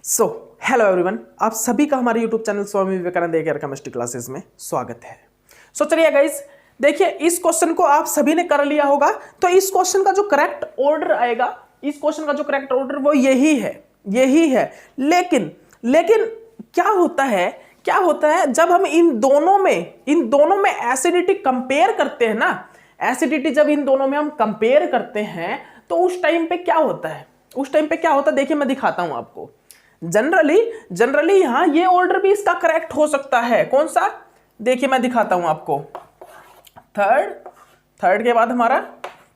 So hello everyone, आप सभी का हमारे YouTube channel Swami Vivekananda air chemistry classes में स्वागत है। चलिए गाइस, देखिए इस क्वेश्चन को आप सभी ने कर लिया होगा। तो इस क्वेश्चन का जो करेक्ट ऑर्डर आएगा, इस क्वेश्चन का जो करेक्ट ऑर्डर वो यही है। लेकिन क्या होता है जब हम इन दोनों में एसिडिटी कंपेयर करते हैं ना, एसिडिटी जब इन दोनों में हम कंपेयर करते हैं तो उस टाइम पे क्या होता है, देखिए मैं दिखाता हूं आपको। जनरली यहां ये ऑर्डर भी इसका करेक्ट हो सकता है। कौन सा, देखिए मैं दिखाता हूं आपको। थर्ड के बाद हमारा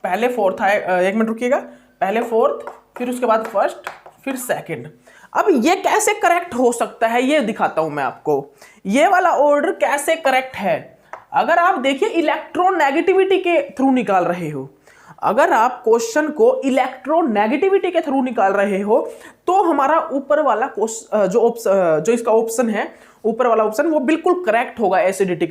पहले फोर्थ है, एक मिनट रुकिएगा, पहले फोर्थ, फिर उसके बाद फर्स्ट, फिर सेकंड। अब ये कैसे करेक्ट हो सकता है ये दिखाता हूं मैं आपको। ये वाला ऑर्डर कैसे करेक्ट है, अगर आप देखिए इलेक्ट्रोनेगेटिविटी के थ्रू निकाल रहे हो, अगर आप क्वेश्चन को इलेक्ट्रोनेगेटिविटी के थ्रू निकाल रहे हो तो हमारा ऊपर वाला जो इसका ऑप्शन है, ऊपर वाला ऑप्शन वो बिल्कुल करेक्ट होगा। एसिडिटी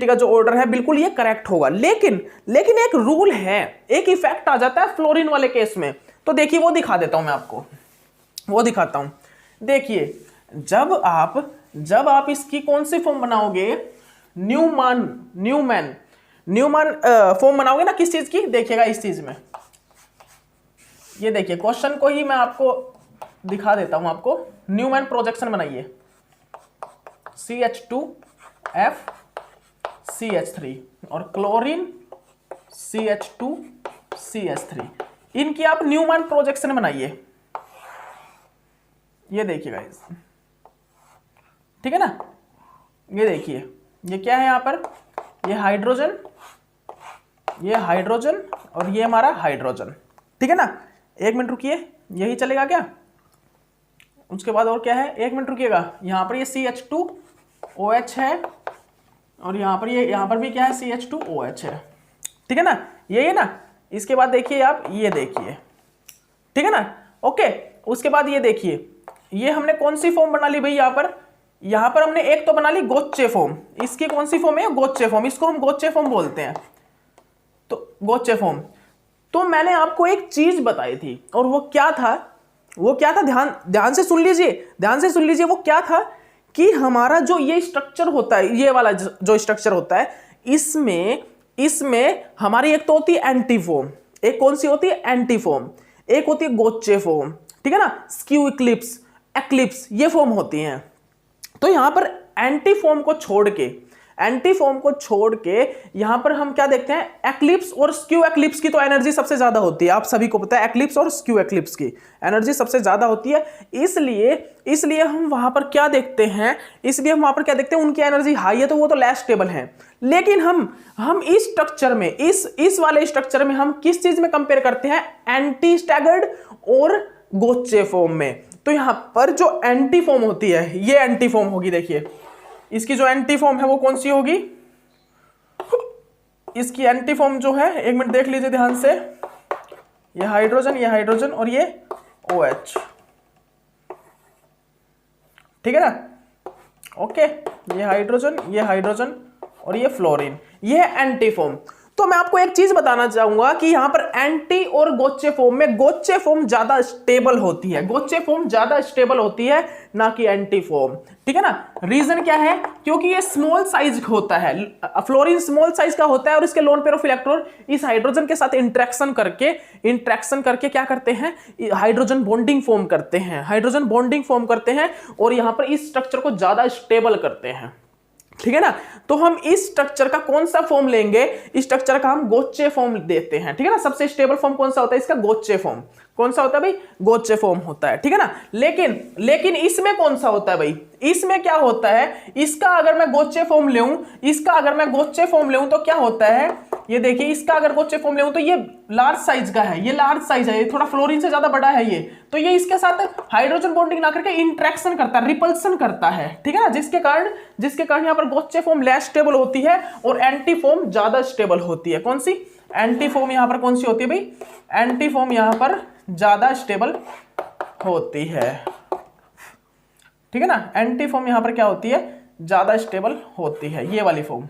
का जो ऑर्डर है बिल्कुल ये करेक्ट होगा। लेकिन एक रूल है, एक इफेक्ट आ जाता है फ्लोरीन वाले केस में। तो देखिए वो दिखा देता हूं मैं आपको, वो दिखाता हूं। देखिए जब आप इसकी कौन सी फॉर्म बनाओगे, न्यूमैन फॉर्म बनाओगे ना किस चीज की, देखिएगा इस चीज में। ये देखिए क्वेश्चन को ही मैं आपको दिखा देता हूं आपको। न्यूमैन प्रोजेक्शन बनाइए, CH2FCH3 और क्लोरीन CH2CH3, इनकी आप न्यूमैन प्रोजेक्शन बनाइए। ये देखिएगा इस, ठीक है ना। ये देखिए ये क्या है यहां पर, ये हाइड्रोजन और ये हमारा हाइड्रोजन, ठीक है ना। एक मिनट रुकिए, यही चलेगा क्या? उसके बाद और क्या है, एक मिनट रुकिएगा। यहां पर ये CH2OH है और यहां पर भी क्या है, CH2OH है, ठीक है ना। यही है ना। इसके बाद देखिए आप, ये देखिए, ठीक है ना। ओके, उसके बाद ये देखिए, ये हमने कौन सी फॉर्म बना ली भाई, यहां पर हमने एक तो बना ली गोचे फॉर्म। इसकी कौन सी फॉर्म है, गोचे फॉर्म, इसको हम गोचे फॉर्म बोलते हैं। तो गोचे फॉर्म, तो मैंने आपको एक चीज बताई थी और वो क्या था, ध्यान से सुन लीजिए। वो क्या था कि हमारा जो ये स्ट्रक्चर होता है, ये वाला जो स्ट्रक्चर होता है, इसमें हमारी एक तो होती है एंटी फॉर्म, एक कौन सी होती है, एंटी फॉर्म, एक होती है गोचे फॉर्म, ठीक है ना। स्क्यू एक्लिप्स ये फॉर्म होती हैं। तो यहां पर एंटी फॉर्म को छोड़ के यहां पर हम क्या देखते हैं, एक्लिप्स और स्क्यू एक्लिप्स की तो एनर्जी सबसे ज्यादा होती है। आप सभी को पता है एक्लिप्स और स्क्यू एक्लिप्स की एनर्जी सबसे ज्यादा होती है। इसलिए हम वहां पर क्या देखते हैं, उनकी एनर्जी हाई है तो वो तो लेस स्टेबल है। लेकिन हम इस स्ट्रक्चर में, इस वाले स्ट्रक्चर में हम किस चीज में कंपेयर करते हैं, एंटी स्टैगर्ड और गोचे फॉर्म में। तो यहां पर जो एंटी फॉर्म होती है, ये एंटी फॉर्म होगी। देखिए इसकी जो एंटी फॉर्म है वो कौन सी होगी, इसकी एंटी फॉर्म जो है, एक मिनट देख लीजिए ध्यान से, ये हाइड्रोजन और ये OH, ठीक है ना। ओके, ये हाइड्रोजन और ये फ्लोरीन, ये है एंटी फॉर्म। तो मैं आपको एक चीज बताना चाहूंगा कि यहां पर एंटी और गोचे फॉर्म में गोचे फॉर्म ज्यादा स्टेबल होती है, ना कि एंटी फॉर्म, ठीक है ना। रीजन क्या है, क्योंकि ये स्मॉल साइज होता है, फ्लोरीन स्मॉल साइज का होता है और इसके लोन पेयर ऑफ इलेक्ट्रॉन इस हाइड्रोजन के साथ इंटरेक्शन करके क्या करते हैं, हाइड्रोजन बॉन्डिंग फॉर्म करते हैं और यहां पर इस स्ट्रक्चर को ज्यादा स्टेबल करते हैं, ठीक है ना। तो हम इस स्ट्रक्चर का कौन सा फॉर्म लेंगे, इस स्ट्रक्चर का हम गोचे फॉर्म देते हैं, ठीक है ना। सबसे स्टेबल फॉर्म कौन सा होता है इसका, गोचे फॉर्म। कौन सा होता है भाई, गोचे फॉर्म होता है, ठीक है ना। लेकिन इसमें कौन सा होता है भाई, इसमें क्या होता है, इसका अगर मैं गोचे फॉर्म लेऊं तो क्या होता है, ये देखिए, इसका अगर गोचे फॉर्म लेऊं तो ये लार्ज साइज का है, ये थोड़ा फ्लोरीन से ज्यादा बड़ा है ये। तो ये इसके साथ हाइड्रोजन बॉन्डिंग ना करके इंटरेक्शन करता है, रिपल्सन करता है, ठीक है ना। जिसके कारण यहां पर गोचे फॉर्म लेस स्टेबल होती है और एंटी फॉर्म ज्यादा स्टेबल होती है। कौन सी, एंटी फॉर्म यहां पर कौन सी होती है भाई, एंटी फॉर्म यहां पर ज्यादा स्टेबल होती है, ठीक है ना। एंटी फॉर्म यहां पर क्या होती है, ज्यादा स्टेबल होती है, ये वाली form,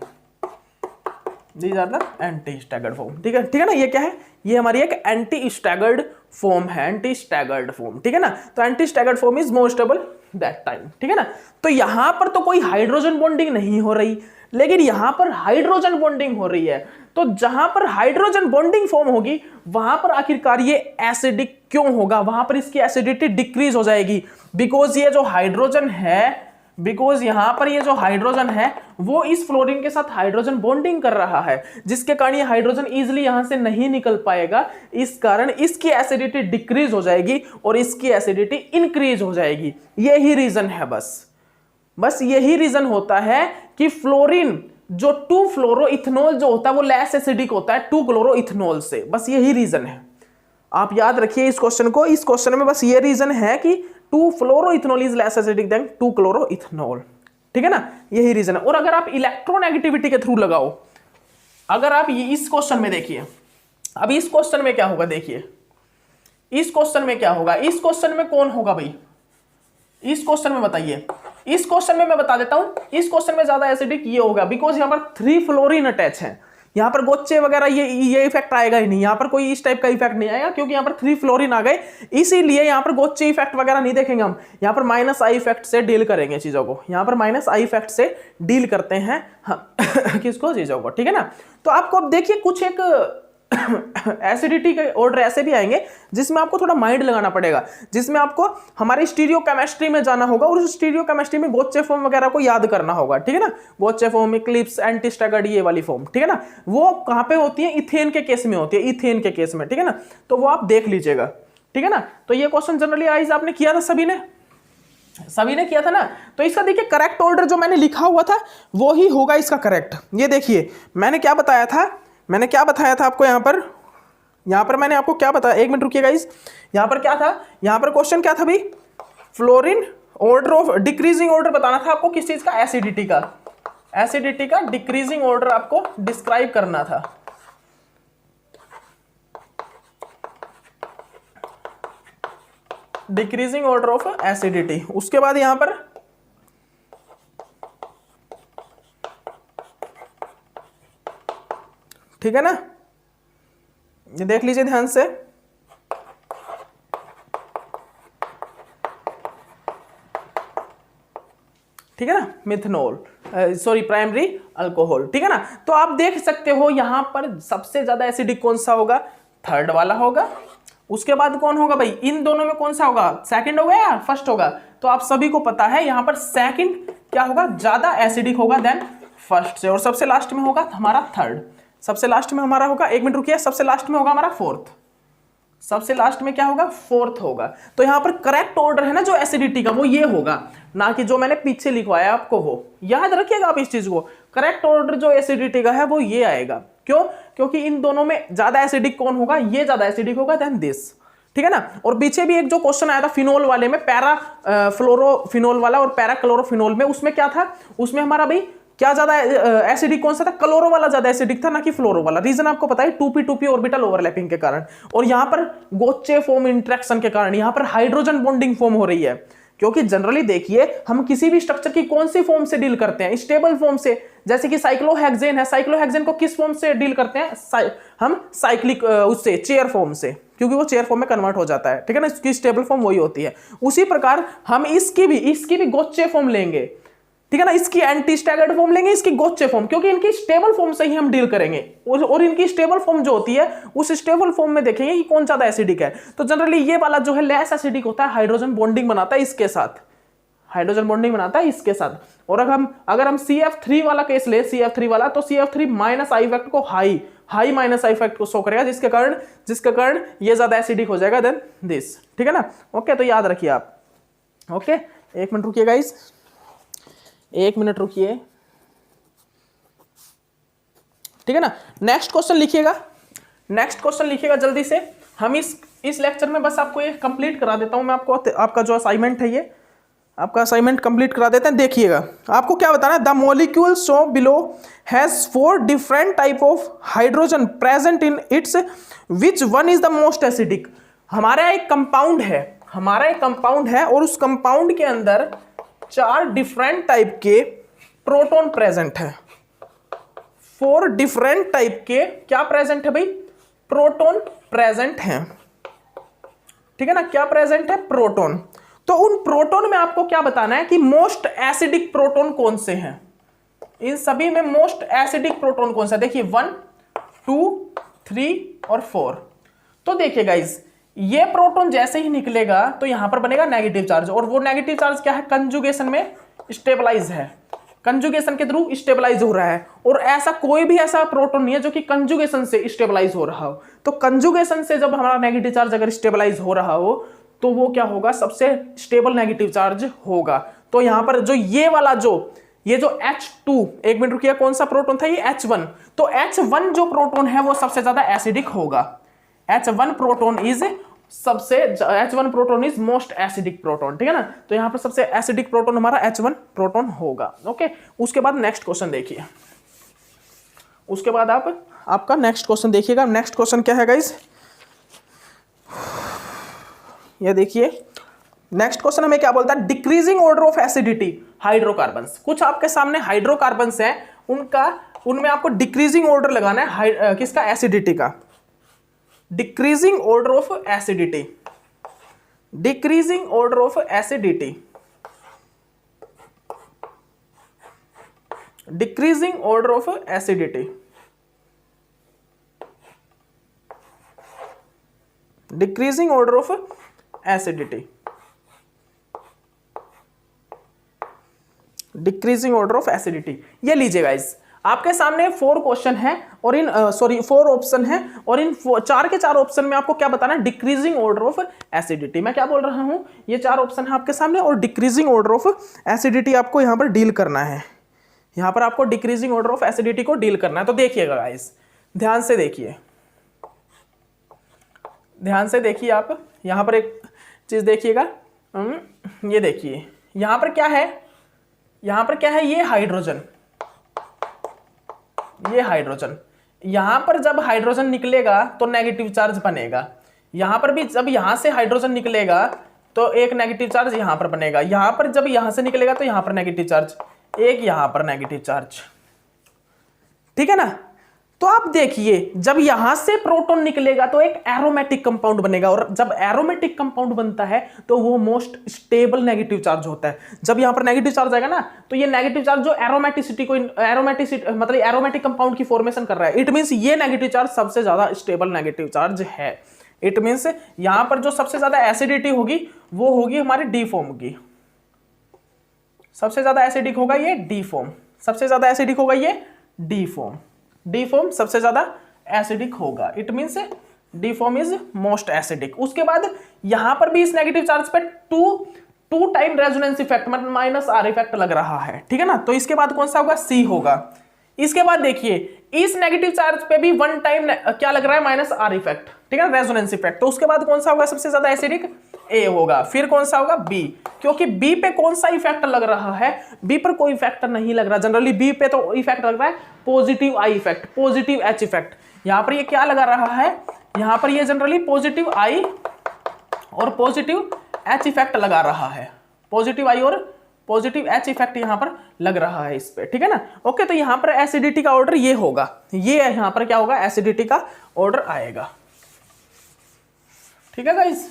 these are the anti staggered form, ठीक है ना। ये क्या है, ये हमारी एक एंटी स्टैगर्ड फॉर्म है, एंटी स्टैगर्ड फॉर्म, ठीक है ना। तो anti staggered form is more stable that time, ठीक है ना। तो यहां पर तो कोई हाइड्रोजन बॉन्डिंग नहीं हो रही, लेकिन यहां पर हाइड्रोजन बॉन्डिंग हो रही है। तो जहां पर हाइड्रोजन बॉन्डिंग फॉर्म होगी वहां पर आखिरकार ये एसिडिक क्यों होगा, वहां पर इसकी एसिडिटी डिक्रीज हो जाएगी, बिकॉज ये जो हाइड्रोजन है, बिकॉज यहां पर ये जो हाइड्रोजन है वो इस फ्लोरीन के साथ हाइड्रोजन बॉन्डिंग कर रहा है, जिसके कारण ये हाइड्रोजन इजीली यहां से नहीं निकल पाएगा। इस कारण इसकी एसिडिटी डिक्रीज हो जाएगी और इसकी एसिडिटी इंक्रीज हो जाएगी। यही रीजन है, बस यही रीजन होता है कि फ्लोरीन जो 2-फ्लोरोइथेनॉल जो होता है वो लेस एसिडिक होता है 2-क्लोरोइथेनॉल से। बस यही रीजन है, आप याद रखिए इस क्वेश्चन को। इस क्वेश्चन में बस ये रीजन है कि 2-फ्लोरोइथेनॉल इज लेस एसिडिक देन 2-क्लोरोइथेनॉल, ठीक है ना, यही रीजन है। और अगर आप इलेक्ट्रोनेगेटिविटी के थ्रू लगाओ, अगर आप ये इस क्वेश्चन में देखिए, अब इस क्वेश्चन में क्या होगा, देखिए इस क्वेश्चन में क्या होगा, इस क्वेश्चन में कौन होगा भाई, इस क्वेश्चन में बताइए। इस क्वेश्चन में मैं बता देता हूं, इस क्वेश्चन में ज्यादा एसिडिक ये होगा बिकॉज यहां पर 3 फ्लोरीन अटैच है। यहां पर गोचे वगैरह ये इफेक्ट आएगा ही नहीं, यहां पर कोई इस टाइप का इफेक्ट नहीं आएगा क्योंकि यहां पर 3 फ्लोरीन आ गए, इसीलिए यहां पर गोचे इफेक्ट वगैरह नहीं देखेंगे हम। यहां पर -I इफेक्ट से डील करेंगे चीजों को, यहां पर -I इफेक्ट से डील करते हैं किसको, चीजों को, ठीक है ना। तो आपको अब देखिए कुछ एक एसिडिटी के ऑर्डर ऐसे भी आएंगे जिसमें आपको थोड़ा माइंड लगाना पड़ेगा, जिसमें आपको हमारी स्टीरियो केमिस्ट्री में जाना होगा और उस स्टीरियो केमिस्ट्री में गोचे फॉर्म वगैरह को याद करना होगा, ठीक है ना। गोचे फॉर्म, इक्लिप्स, एंटी स्टैगर्ड, ये वाली फॉर्म, ठीक है ना, वो कहां पे होती है, इथेन के केस में होती है, इथेन के केस में, ठीक है ना। तो वो आप देख लीजिएगा, ठीक है ना। तो ये क्वेश्चन जनरली आइज आपने किया था, सभी ने किया था ना। तो इसका देखिए करेक्ट ऑर्डर जो मैंने लिखा हुआ था वो ही होगा इसका करेक्ट। ये देखिए मैंने क्या बताया था आपको, यहां पर मैंने आपको क्या बताया, 1 मिनट रुकिएगा इस, यहां पर क्या था, यहां पर क्वेश्चन क्या था भाई, fluorine order of decreasing order बताना था आपको, किस चीज का, एसिडिटी का डिक्रीजिंग ऑर्डर आपको डिस्क्राइब करना था। Decreasing order of acidity. उसके बाद यहां पर ठीक है ना, ये देख लीजिए ध्यान से, ठीक है ना, मिथनॉल, सॉरी प्राइमरी अल्कोहल, ठीक है ना। तो आप देख सकते हो यहां पर सबसे ज्यादा एसिडिक कौन सा होगा, 3rd वाला होगा। उसके बाद कौन होगा भाई, इन दोनों में कौन सा होगा, 2nd होगा या 1st होगा। तो आप सभी को पता है यहां पर 2nd क्या होगा, ज्यादा एसिडिक होगा देन 1st से, और सबसे लास्ट में होगा हमारा 3rd, सबसे लास्ट में हमारा होगा, 1 मिनट रुकिए, सबसे लास्ट में होगा हमारा 4th, सबसे लास्ट में क्या होगा, 4th होगा। तो यहां पर करेक्ट ऑर्डर है ना जो एसिडिटी का, वो ये होगा, ना कि जो मैंने पीछे लिखवाया आपको, वो याद रखिएगा आप इस चीज को। करेक्ट ऑर्डर जो एसिडिटी का है वो ये आएगा, क्यों, क्योंकि इन दोनों में ज्यादा एसिडिक कौन होगा, ये ज्यादा एसिडिक होगा देन दिस, ठीक है ना। और पीछे भी एक जो क्वेश्चन आया था फिनोल वाले में, पैरा फ्लोरोफिनोल वाला और पैरा क्लोरोफिनोल में, उसमें क्या था, उसमें हमारा भाई क्या ज्यादा एसिडिक कौन सा था, क्लोरो वाला ज्यादा एसिडिक था ना कि फ्लोरो वाला। रीजन आपको पता है 2p ऑर्बिटल ओवरलैपिंग के कारण, और यहां पर गोचे फॉर्म इंटरेक्शन के कारण यहां पर हाइड्रोजन बॉन्डिंग फॉर्म हो रही है। क्योंकि जनरली देखिए हम किसी भी स्ट्रक्चर की कौन सी फॉर्म से डील करते हैं, स्टेबल फॉर्म से। जैसे कि साइक्लोहेक्सेन है, साइक्लोहेक्सेन को किस फॉर्म से डील करते हैं, हम साइक्लिक उससे चेयर फॉर्म से, क्योंकि वो चेयर फॉर्म में कन्वर्ट हो जाता है, ठीक है ना, इसकी स्टेबल फॉर्म वही होती है। उसी प्रकार हम इसकी भी गोचे फॉर्म लेंगे, ठीक है ना, इसकी एंटी स्टैगर्ड फॉर्म लेंगे, इसकी गोचे फॉर्म, क्योंकि इनकी स्टेबल फॉर्म से ही हम डील करेंगे, और इनकी स्टेबल फॉर्म जो होती है उस स्टेबल फॉर्म में देखेंगे कि कौन ज्यादा एसिडिक है। तो जनरली ये वाला जो है लेस एसिडिक होता है, हाइड्रोजन बॉन्डिंग बनाता है इसके साथ, हाइड्रोजन बॉन्डिंग बनाता है इसके साथ। और अगर हम CF3 वाला केस ले, CF3 वाला, तो CF3 -I इफेक्ट को हाई -I इफेक्ट को शो करेगा, जिसके कारण ये ज्यादा एसिडिक हो जाएगा देन दिस, ठीक है ना। ओके, तो याद रखिए आप। ओके, 1 मिनट रुकिए गाइस, 1 मिनट रुकिए, ठीक है ना। नेक्स्ट क्वेश्चन लिखिएगा जल्दी से। हम इस लेक्चर में बस आपको ये कंप्लीट करा देता हूं मैं, आपका जो असाइनमेंट है, ये आपका असाइनमेंट कंप्लीट करा देते हैं। देखिएगा आपको क्या बताना है, the molecule show below has 4 different type of hydrogen present in its, which one is the most acidic. हमारा एक कंपाउंड है और उस कंपाउंड के अंदर 4 डिफरेंट टाइप के प्रोटॉन प्रेजेंट है, 4 डिफरेंट टाइप के क्या प्रेजेंट है भाई, प्रोटॉन प्रेजेंट हैं, ठीक है ना, क्या प्रेजेंट है, प्रोटॉन। तो उन प्रोटॉन में आपको क्या बताना है कि मोस्ट एसिडिक प्रोटॉन कौन से हैं, इन सभी में मोस्ट एसिडिक प्रोटॉन कौन सा, देखिए 1 2 3 और 4। तो देखिए गाइस, ये प्रोटॉन जैसे ही निकलेगा तो यहां पर बनेगा नेगेटिव चार्ज, और वो नेगेटिव चार्ज क्या है, कंजुगेशन में स्टेबलाइज है, कंजुगेशन के थ्रू स्टेबलाइज हो रहा है। और ऐसा कोई भी ऐसा प्रोटॉन नहीं है जो कि कंजुगेशन से स्टेबलाइज हो रहा हो। तो कंजुगेशन से जब हमारा नेगेटिव चार्ज अगर स्टेबलाइज हो रहा हो तो वो क्या होगा, सबसे स्टेबल नेगेटिव चार्ज होगा। तो यहां पर जो ये वाला ये जो H2, एक मिनट रुकिए, कौन सा प्रोटॉन था ये, H1। तो H1 जो प्रोटॉन है वो सबसे ज्यादा एसिडिक होगा। H1 proton is most acidic proton, ठीक है ना। तो यहां पर सबसे एसिडिक प्रोटॉन हमारा H1 प्रोटॉन होगा। ओके, उसके बाद नेक्स्ट क्वेश्चन देखिए, उसके बाद आपका नेक्स्ट क्वेश्चन देखिएगा। नेक्स्ट क्वेश्चन क्या है गाइस, ये देखिए नेक्स्ट क्वेश्चन हमें क्या बोलता है, decreasing order of acidity hydrocarbons. कुछ आपके सामने हाइड्रोकार्बन्स हैं, उनमें आपको डिक्रीजिंग ऑर्डर लगाना है, किसका, एसिडिटी का। Decreasing order of acidity, decreasing order of acidity, decreasing order of acidity, decreasing order of acidity, decreasing order of acidity. ये लीजिए गाइस, आपके सामने 4 क्वेश्चन है और 4 ऑप्शन है, और इन 4 के 4 ऑप्शन में आपको क्या बताना है, डिक्रीजिंग ऑर्डर ऑफ एसिडिटी। मैं क्या बोल रहा हूं, ये 4 ऑप्शन है आपके सामने और डिक्रीजिंग ऑर्डर ऑफ एसिडिटी आपको यहां पर डील करना है। यहां पर आपको डिक्रीजिंग ऑर्डर ऑफ एसिडिटी को डील करना है। तो देखिएगा गाइस, ध्यान से देखिए, ध्यान से देखिए, आप यहां पर एक चीज देखिएगा, ये देखिए यहां पर क्या है, यहां पर क्या है, ये हाइड्रोजन, ये हाइड्रोजन। यहां पर जब हाइड्रोजन निकलेगा तो नेगेटिव चार्ज बनेगा, यहां पर भी जब यहां से हाइड्रोजन निकलेगा तो एक नेगेटिव चार्ज यहां पर बनेगा, यहां पर जब यहां से निकलेगा तो यहां पर नेगेटिव चार्ज, एक यहां पर नेगेटिव चार्ज, ठीक है ना। तो आप देखिए, जब यहां से प्रोटॉन निकलेगा तो एक एरोमेटिक कंपाउंड बनेगा, और जब एरोमेटिक कंपाउंड बनता है तो वो मोस्ट स्टेबल नेगेटिव चार्ज होता है। जब यहां पर नेगेटिव चार्ज आएगा ना, तो ये नेगेटिव चार्ज जो एरोमेटिसिटी मतलब एरोमेटिक कंपाउंड की फॉर्मेशन कर रहा है, इट मींस ये नेगेटिव चार्ज सबसे ज्यादा स्टेबल नेगेटिव चार्ज है। इट मींस यहां पर जो सबसे ज्यादा एसिडिटी होगी वो होगी हमारी डी फॉर्म की, सबसे ज्यादा एसिडिक होगा ये डी फॉर्म, सबसे ज्यादा एसिडिक होगा ये डी फॉर्म, डी फॉर्म सबसे ज्यादा एसिडिक होगा। It means D form is most acidic. उसके बाद यहां पर भी इस नेगेटिव चार्ज पे टू टाइम रेजोनेंस इफेक्ट मतलब माइनस आर इफेक्ट लग रहा है, ठीक है ना। तो इसके बाद कौन सा होगा, सी होगा। इसके बाद देखिए, इस नेगेटिव चार्ज पे भी 1 टाइम क्या लग रहा है, माइनस आर इफेक्ट, ठीक है, रेजोनेंस इफेक्ट। तो उसके बाद कौन सा होगा सबसे ज्यादा एसिडिक, ए होगा। फिर कौन सा होगा, बी, क्योंकि बी पे कौन सा इफेक्ट लग रहा है, बी पर कोई इफेक्ट नहीं लग रहा। जनरली बी पे तो इफेक्ट लग रहा है positive I effect, positive H effect. यहां पर ये क्या लगा रहा है, यहां पर ये जनरली पॉजिटिव आई और पॉजिटिव एच इफेक्ट लगा रहा है, पॉजिटिव आई और पॉजिटिव एच इफेक्ट यहां पर लग रहा है इस पे, ठीक है ना। ओके, तो यहां पर एसिडिटी का ऑर्डर ये होगा, ये यहां पर क्या होगा, एसिडिटी का ऑर्डर आएगा, ठीक है गाइस।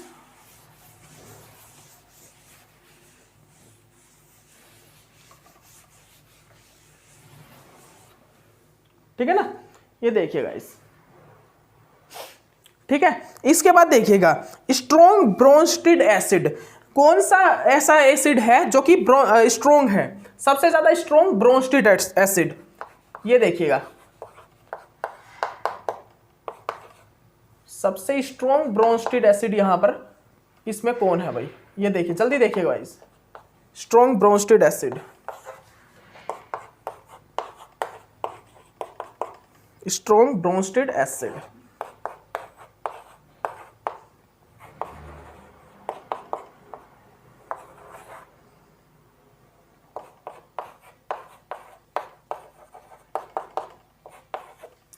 ठीक है ना, ये देखिएगा इस, ठीक है। इसके बाद देखिएगा स्ट्रॉन्ग ब्रोंस्टेड एसिड, कौन सा ऐसा एसिड है जो कि स्ट्रॉन्ग है, सबसे ज्यादा स्ट्रॉन्ग ब्रोंस्टेड एसिड, ये देखिएगा सबसे स्ट्रॉन्ग ब्रोंस्टेड एसिड यहां पर इसमें कौन है भाई, ये देखिए जल्दी देखिएगा guys, strong Bronsted acid, strong Bronsted acid,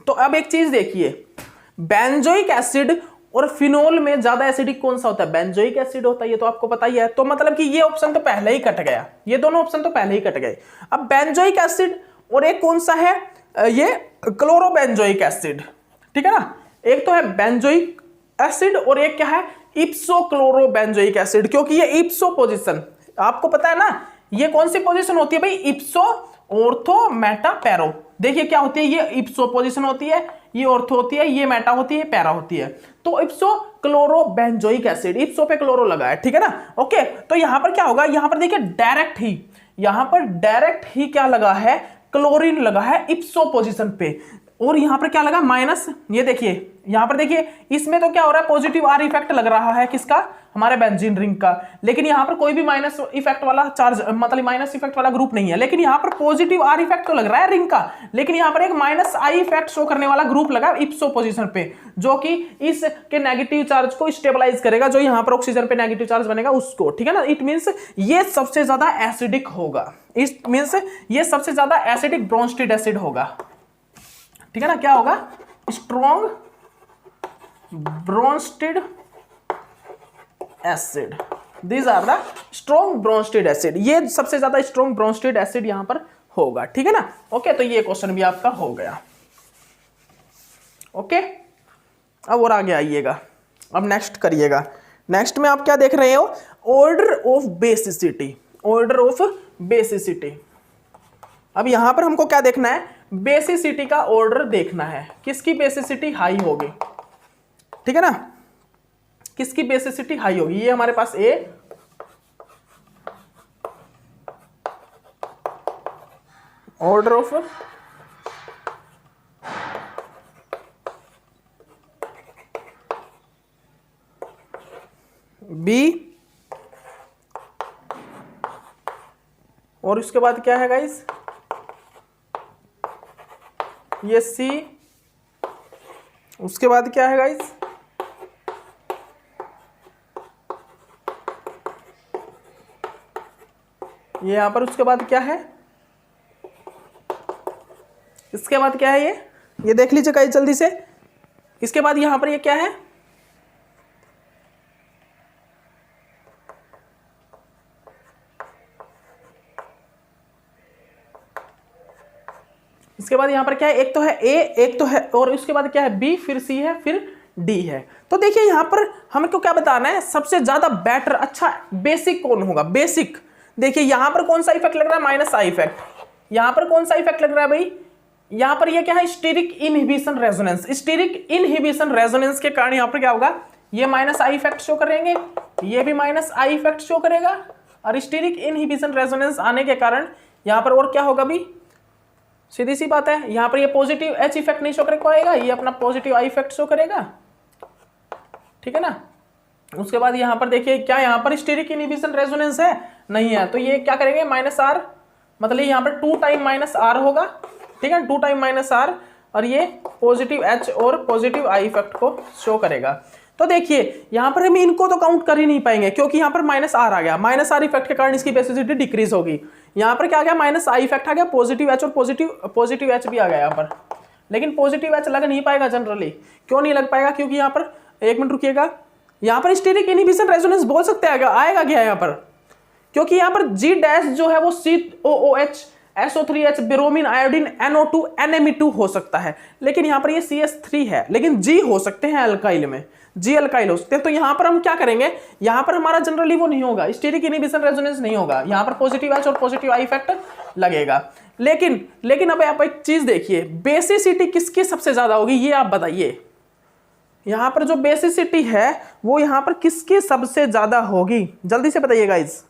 तो अब एक चीज देखिए, बेंजोइक एसिड और फिनोल में ज्यादा एसिडिक कौन सा होता है, बेंजोइक एसिड होता है, ये तो आपको पता ही है। तो मतलब कि ये ऑप्शन तो पहले ही कट गया, ये दोनों ऑप्शन तो पहले ही कट गए। अब बेंजोइक एसिड और एक कौन सा है, ये क्लोरोबेंजोइक एसिड, ठीक है ना। एक तो है बेंजोइक एसिड और एक क्या है, इप्सोक्लोरोबेंजोइक एसिड, क्योंकि ये इप्सो पोजीशन आपको पता है ना, ये कौन सी पोजीशन होती है भाई, इप्सो ऑर्थो मेटा पैरो। देखिए क्या होती है, ये इप्सो पोजीशन होती है, ये ऑर्थो होती है, ये मेटा होती है, पैरा होती है। तो इप्सो क्लोरोबेंजोइक एसिड, इप्सो पे क्लोरो लगा है, ठीक है ना। ओके, तो यहां पर क्या होगा, यहां पर देखिए डायरेक्ट ही, यहां पर डायरेक्ट ही क्या लगा है, क्लोरीन लगा है इप्सो पोजीशन पे, और यहां पर क्या लगा माइनस, ये देखिए यहां पर देखिए, इसमें तो क्या हो रहा है, पॉजिटिव आर इफेक्ट लग रहा है किसका, हमारे बेंजीन रिंग का, लेकिन यहां पर कोई भी माइनस इफेक्ट वाला चार्ज, मतलब माइनस इफेक्ट वाला ग्रुप नहीं है, लेकिन यहां पर पॉजिटिव आर इफेक्ट तो लग रहा है रिंग का, लेकिन यहां पर एक माइनस आई इफेक्ट शो करने वाला ग्रुप लगा इप्सो पोजीशन पे, जो कि इसके नेगेटिव चार्ज को स्टेबलाइज करेगा, जो यहां पर ऑक्सीजन पे नेगेटिव चार्ज बनेगा उसको, ठीक है ना। इट मींस ये सबसे ज्यादा एसिडिक होगा, इट मींस ये सबसे ज्यादा एसिडिक ब्रोंस्टेड एसिड होगा, ठीक है ना। क्या होगा, strong Bronsted acid, these are the strong Bronsted acid, ये सबसे ज्यादा स्ट्रॉन्ग ब्रोंस्टेड एसिड यहां पर होगा, ठीक है ना। ओके, तो ये क्वेश्चन भी आपका हो गया। ओके, अब और आगे आइएगा, अब नेक्स्ट करिएगा। नेक्स्ट में आप क्या देख रहे हो, order of basicity, order of basicity. अब यहां पर हमको क्या देखना है, बेसिसिटी का ऑर्डर देखना है, किसकी बेसिसिटी हाई होगी, ठीक है ना, किसकी बेसिसिटी हाई होगी। ये हमारे पास ए, ऑर्डर ऑफ बी, और उसके बाद क्या है गाइस, ये सी, उसके बाद क्या है गाइस, ये यहां पर, उसके बाद क्या है, इसके बाद क्या है, ये देख लीजिए गाइस जल्दी से। इसके बाद यहां पर ये क्या है, इसके बाद यहां पर क्या है, एक तो है ए, एक तो है, और उसके बाद क्या है बी, फिर सी है, फिर डी है। तो देखिए यहां पर हमको क्या बताना है, सबसे ज्यादा बेटर अच्छा बेसिक कौन होगा, बेसिक। देखिए यहां पर कौन सा इफेक्ट लग रहा है, माइनस आई इफेक्ट, यहां पर कौन सा इफेक्ट लग रहा है भाई, यहां पर ये क्या है, steric inhibition resonance, steric inhibition resonance के कारण यहां पर क्या होगा, ये माइनस आई इफेक्ट शो करेंगे, ये भी माइनस आई इफेक्ट शो करेगा, और स्टीरिक इनहिबिशन रेजोनेंस आने के कारण यहां पर और क्या होगा भी, सीधी सी बात है, यहां पर ये पॉजिटिव एच इफेक्ट नहीं शो कर पाएगा, ये अपना पॉजिटिव आई इफेक्ट शो करेगा, ठीक है ना। उसके बाद यहां पर देखिए क्या, यहां पर स्टीरिक इनहिबिशन रेजोनेंस है, नहीं है, तो ये क्या करेंगे, माइनस आर, मतलब यहां पर 2 टाइम माइनस आर होगा, ठीक है, 2 टाइम माइनस आर, और ये पॉजिटिव एच और पॉजिटिव आई इफेक्ट को शो करेगा। तो देखिए यहां पर हम इनको तो काउंट कर ही नहीं पाएंगे, क्योंकि यहां पर माइनस आर आ गया, माइनस आर इफेक्ट के कारण इसकी बेसिसिटी डिक्रीज होगी। यहां पर क्या आ गया, माइनस आई इफेक्ट आ गया, पॉजिटिव एच और पॉजिटिव एच भी आ गया यहां पर, लेकिन पॉजिटिव एच लग नहीं पाएगा जनरली, क्यों नहीं लग पाएगा, क्योंकि यहां पर, एक मिनट रुकिएगा, यहां पर स्टीरिक इनहिबिशन रेजोनेंस बोल सकते हैं, आएगा क्या यहां पर, क्योंकि यहां पर जी डैश जो है वो COOH SO3H bromine iodine NO2 NMe2 हो सकता है, लेकिन यहां पर ये CS3 है, लेकिन जी हो सकते हैं अल्काइल में, जी अल्काइल हो सकते हैं। तो यहां पर हम क्या करेंगे, यहां पर हमारा जनरली वो नहीं होगा, स्टीरिक इनहिबिशन रेजोनेंस नहीं होगा, यहां पर पॉजिटिव एच और पॉजिटिव आई इफेक्ट लगेगा। लेकिन अब आप एक चीज देखिए, बेसिसिटी किसकी सबसे ज्यादा होगी, ये आप बताइए, यहां पर जो बेसिसिटी है वो यहां पर किसकी सबसे ज्यादा होगी, जल्दी से बताइए गाइज,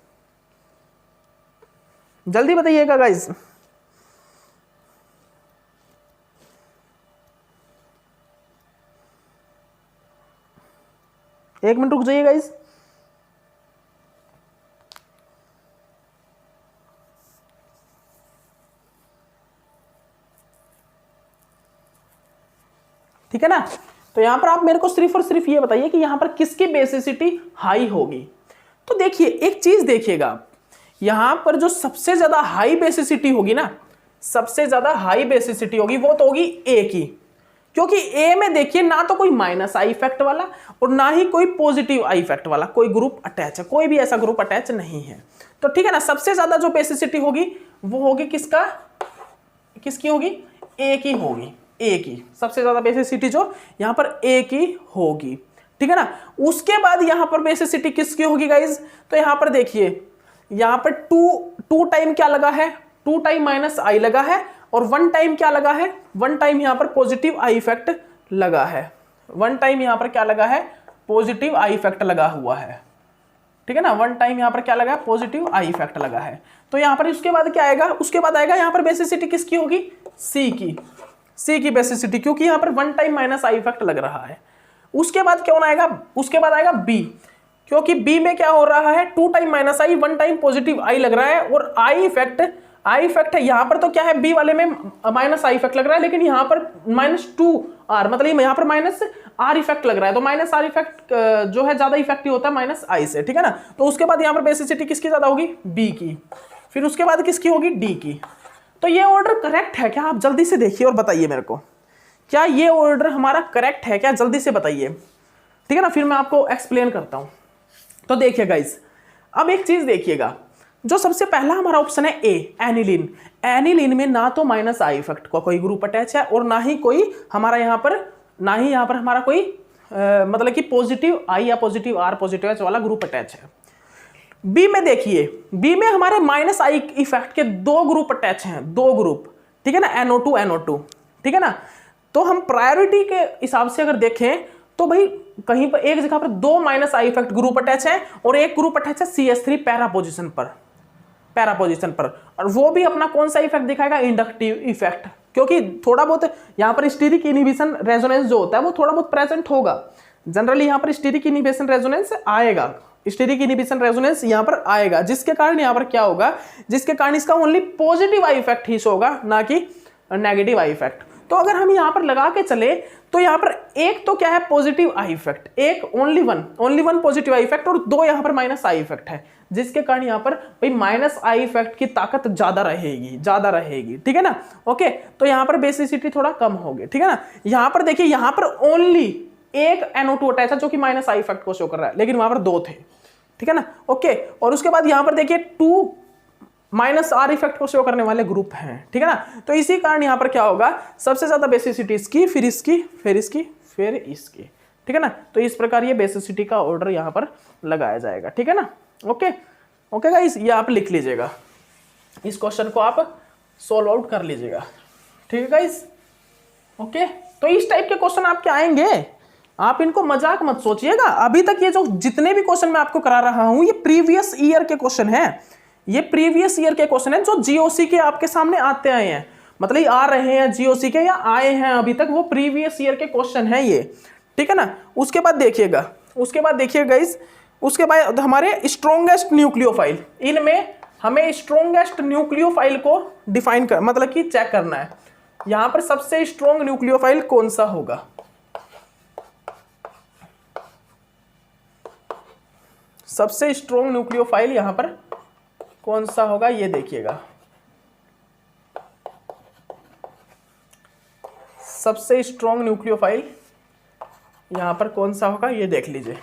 जल्दी बताइएगा गाइज। एक मिनट रुक जाइए गाइज। ठीक है ना, तो यहां पर आप मेरे को सिर्फ और सिर्फ ये बताइए कि यहां पर किसकी बेसिसिटी हाई होगी। तो देखिए एक चीज देखिएगा, यहां पर जो सबसे ज्यादा हाई बेसिसिटी होगी ना, सबसे ज्यादा हाई बेसिसिटी होगी वो तो होगी ए की, क्योंकि ए में देखिए ना तो कोई माइनस आई इफेक्ट वाला और ना ही कोई पॉजिटिव आई इफेक्ट वाला कोई ग्रुप अटैच है, कोई भी ऐसा ग्रुप अटैच नहीं है। तो ठीक है ना, सबसे ज्यादा जो बेसिसिटी होगी वो होगी किसकी होगी, ए की होगी, ए की, सबसे ज्यादा बेसिसिटी जो यहाँ पर ए की होगी, ठीक है ना। उसके बाद यहाँ पर बेसिसिटी किसकी होगी गाइज, तो यहाँ पर देखिए यहाँ पर टू टाइम क्या लगा है, 2 टाइम माइनस आई लगा है, और 1 टाइम क्या लगा है, 1 टाइम यहाँ पर पॉजिटिव आई इफेक्ट लगा है, 1 टाइम यहाँ पर क्या लगा है, पॉजिटिव आई इफेक्ट लगा हुआ है, ठीक है ना। 1 टाइम यहाँ पर क्या लगा है, पॉजिटिव आई इफेक्ट लगा है। तो यहाँ पर उसके बाद क्या आएगा, उसके बाद आएगा यहाँ पर बेसिसिटी किसकी होगी, सी की बेसिसिटी, क्योंकि यहाँ पर 1 टाइम माइनस आई इफेक्ट लग रहा है। उसके बाद कौन आएगा, उसके बाद आएगा बी, क्योंकि बी में क्या हो रहा है, 2 टाइम माइनस आई, 1 टाइम पॉजिटिव आई लग रहा है, और आई इफेक्ट है यहाँ पर, तो क्या है बी वाले में माइनस आई इफेक्ट लग रहा है, लेकिन यहाँ पर -2r, मतलब यहाँ पर माइनस आर इफेक्ट लग रहा है, तो माइनस आर इफेक्ट जो है ज्यादा इफेक्टिव होता है माइनस आई से, ठीक है ना। तो उसके बाद यहाँ पर बेसिसिटी किसकी ज्यादा होगी, बी की, फिर उसके बाद किसकी होगी, डी की। तो ये ऑर्डर करेक्ट है क्या, आप जल्दी से देखिए और बताइए मेरे को, क्या ये ऑर्डर हमारा करेक्ट है क्या, जल्दी से बताइए, ठीक है ना, फिर मैं आपको एक्सप्लेन करता हूं। तो देखिए गाइस, अब एक चीज देखिएगा, जो सबसे पहला हमारा ऑप्शन है ए, एनिलीन। एनिलीन में ना तो माइनस आई इफेक्ट का कोई ग्रुप अटैच है, और ना ही कोई हमारा यहाँ पर हमारा कोई मतलब कि पॉजिटिव आई या पॉजिटिव आर पॉजिटिव एच वाला ग्रुप अटैच है। बी में देखिए, बी में हमारे माइनस आई इफेक्ट के 2 ग्रुप अटैच हैं, 2 ग्रुप, ठीक है ना, NO2 ठीक है ना। तो हम प्रायोरिटी के हिसाब से अगर देखें तो भाई कहीं पर एक जगह पर 2 minus I effect group attach है, और एक ग्रुप अटैच है CH3 पैरा पोजीशन पर, और वो भी अपना कौन सा इफेक्ट दिखाएगा, इंडक्टिव इफेक्ट, क्योंकि थोड़ा बहुत यहाँ पर स्टीरिक इनहिबिशन रेजोनेंस जो होता है वो थोड़ा बहुत प्रेजेंट होगा। जनरली यहाँ पर स्टीरिक इनहिबिशन रेजोनेंस आएगा, स्टीरिक इनहिबिशन रेजोनेंस यहाँ पर आएगा, जिसके कारण यहाँ पर क्या होगा, जिसके कारण इसका ओनली पॉजिटिव आई इफेक्ट ही होगा, ना कि नेगेटिव आई इफेक्ट। तो अगर हम यहाँ पर लगा के चले तो यहाँ पर एक तो क्या है, पॉजिटिव आई इफेक्ट, एक only one positive I effect, और 2 यहाँ पर माइनस आई इफेक्ट है, जिसके कारण यहाँ पर भाई माइनस आई इफेक्ट की ताकत ज्यादा रहेगी, ठीक है ना। ओके, तो यहाँ पर बेसिसिटी थोड़ा कम होगी, ठीक है ना। यहाँ पर देखिए, यहाँ पर ओनली एक NO2 अटैच है जो कि माइनस आई इफेक्ट को शो कर रहा है, लेकिन वहां पर 2 थे, ठीक है ना। ओके, और उसके बाद यहाँ पर देखिए 2 माइनस आर इफेक्ट को शो करने वाले ग्रुप हैं, ठीक है ना। तो इसी कारण यहाँ पर क्या होगा, सबसे ज्यादा बेसिसिटी इसकी, फिर इसकी, ठीक है ना। तो इस प्रकार ये बेसिसिटी का ऑर्डर यहाँ पर लगाया जाएगा, ठीक है ना। ओके गाइस, ये आप लिख लीजिएगा, इस क्वेश्चन को आप सोल्व आउट कर लीजिएगा, ठीक है गाइस। ओके, तो इस टाइप के क्वेश्चन आपके आएंगे, आप इनको मजाक मत सोचिएगा। अभी तक ये जो जितने भी क्वेश्चन मैं आपको करा रहा हूं, ये प्रीवियस ईयर के क्वेश्चन हैं, ये प्रीवियस ईयर के क्वेश्चन हैं जो जीओसी के आपके सामने आते आए हैं, मतलब आ रहे हैं जीओसी के या आए हैं अभी तक, वो प्रीवियस ईयर के क्वेश्चन हैं ये, ठीक है ना। उसके बाद देखिएगा गाइस, उसके बाद हमारे स्ट्रॉन्गेस्ट न्यूक्लियोफाइल, इनमें हमें स्ट्रॉन्गेस्ट न्यूक्लियोफाइल को डिफाइन कर, मतलब कि चेक करना है, यहां पर सबसे स्ट्रॉन्ग न्यूक्लियोफाइल कौन सा होगा, सबसे स्ट्रॉन्ग न्यूक्लियोफाइल यहां पर कौन सा होगा, ये देखिएगा, सबसे स्ट्रॉन्ग न्यूक्लियोफाइल यहां पर कौन सा होगा, ये देख लीजिए।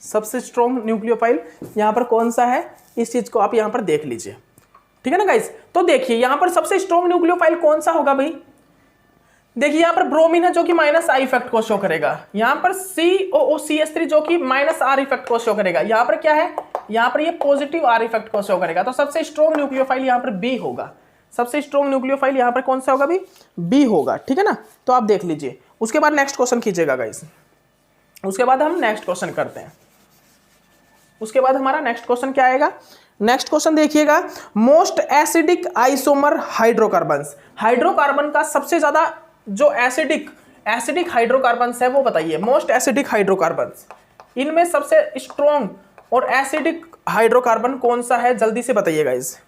सबसे स्ट्रॉन्ग न्यूक्लियोफाइल यहां पर कौन सा है, इस चीज को आप यहां पर देख लीजिए, ठीक है ना गाइस। तो देखिए यहां पर सबसे स्ट्रॉन्ग न्यूक्लियोफाइल कौन सा होगा भाई, देखिए यहां पर ब्रोमीन है जो कि माइनस आई इफेक्ट को शो करेगा, यहां पर COOCH3 जो कि माइनस आर इफेक्ट को शो करेगा, यहां पर क्या है, यहां पर ये पॉजिटिव आर इफेक्ट को शो करेगा। तो सबसे स्ट्रॉन्ग न्यूक्लियोफाइल यहां पर बी होगा, सबसे स्ट्रॉन्ग न्यूक्लियोफाइल यहां पर कौन सा होगा भाई, बी होगा, ठीक है ना। तो आप देख लीजिए, उसके बाद नेक्स्ट क्वेश्चन कीजिएगा गाइस, उसके बाद हम नेक्स्ट क्वेश्चन करते हैं। उसके बाद हमारा नेक्स्ट क्वेश्चन क्या आएगा, नेक्स्ट क्वेश्चन देखिएगा, most acidic isomer hydrocarbons, hydrocarbon का सबसे ज्यादा जो एसिडिक हाइड्रोकार्बन्स है वो बताइए, मोस्ट एसिडिक हाइड्रोकार्बन्स, इनमें सबसे स्ट्रॉन्ग और एसिडिक हाइड्रोकार्बन कौन सा है, जल्दी से बताइए गाइस।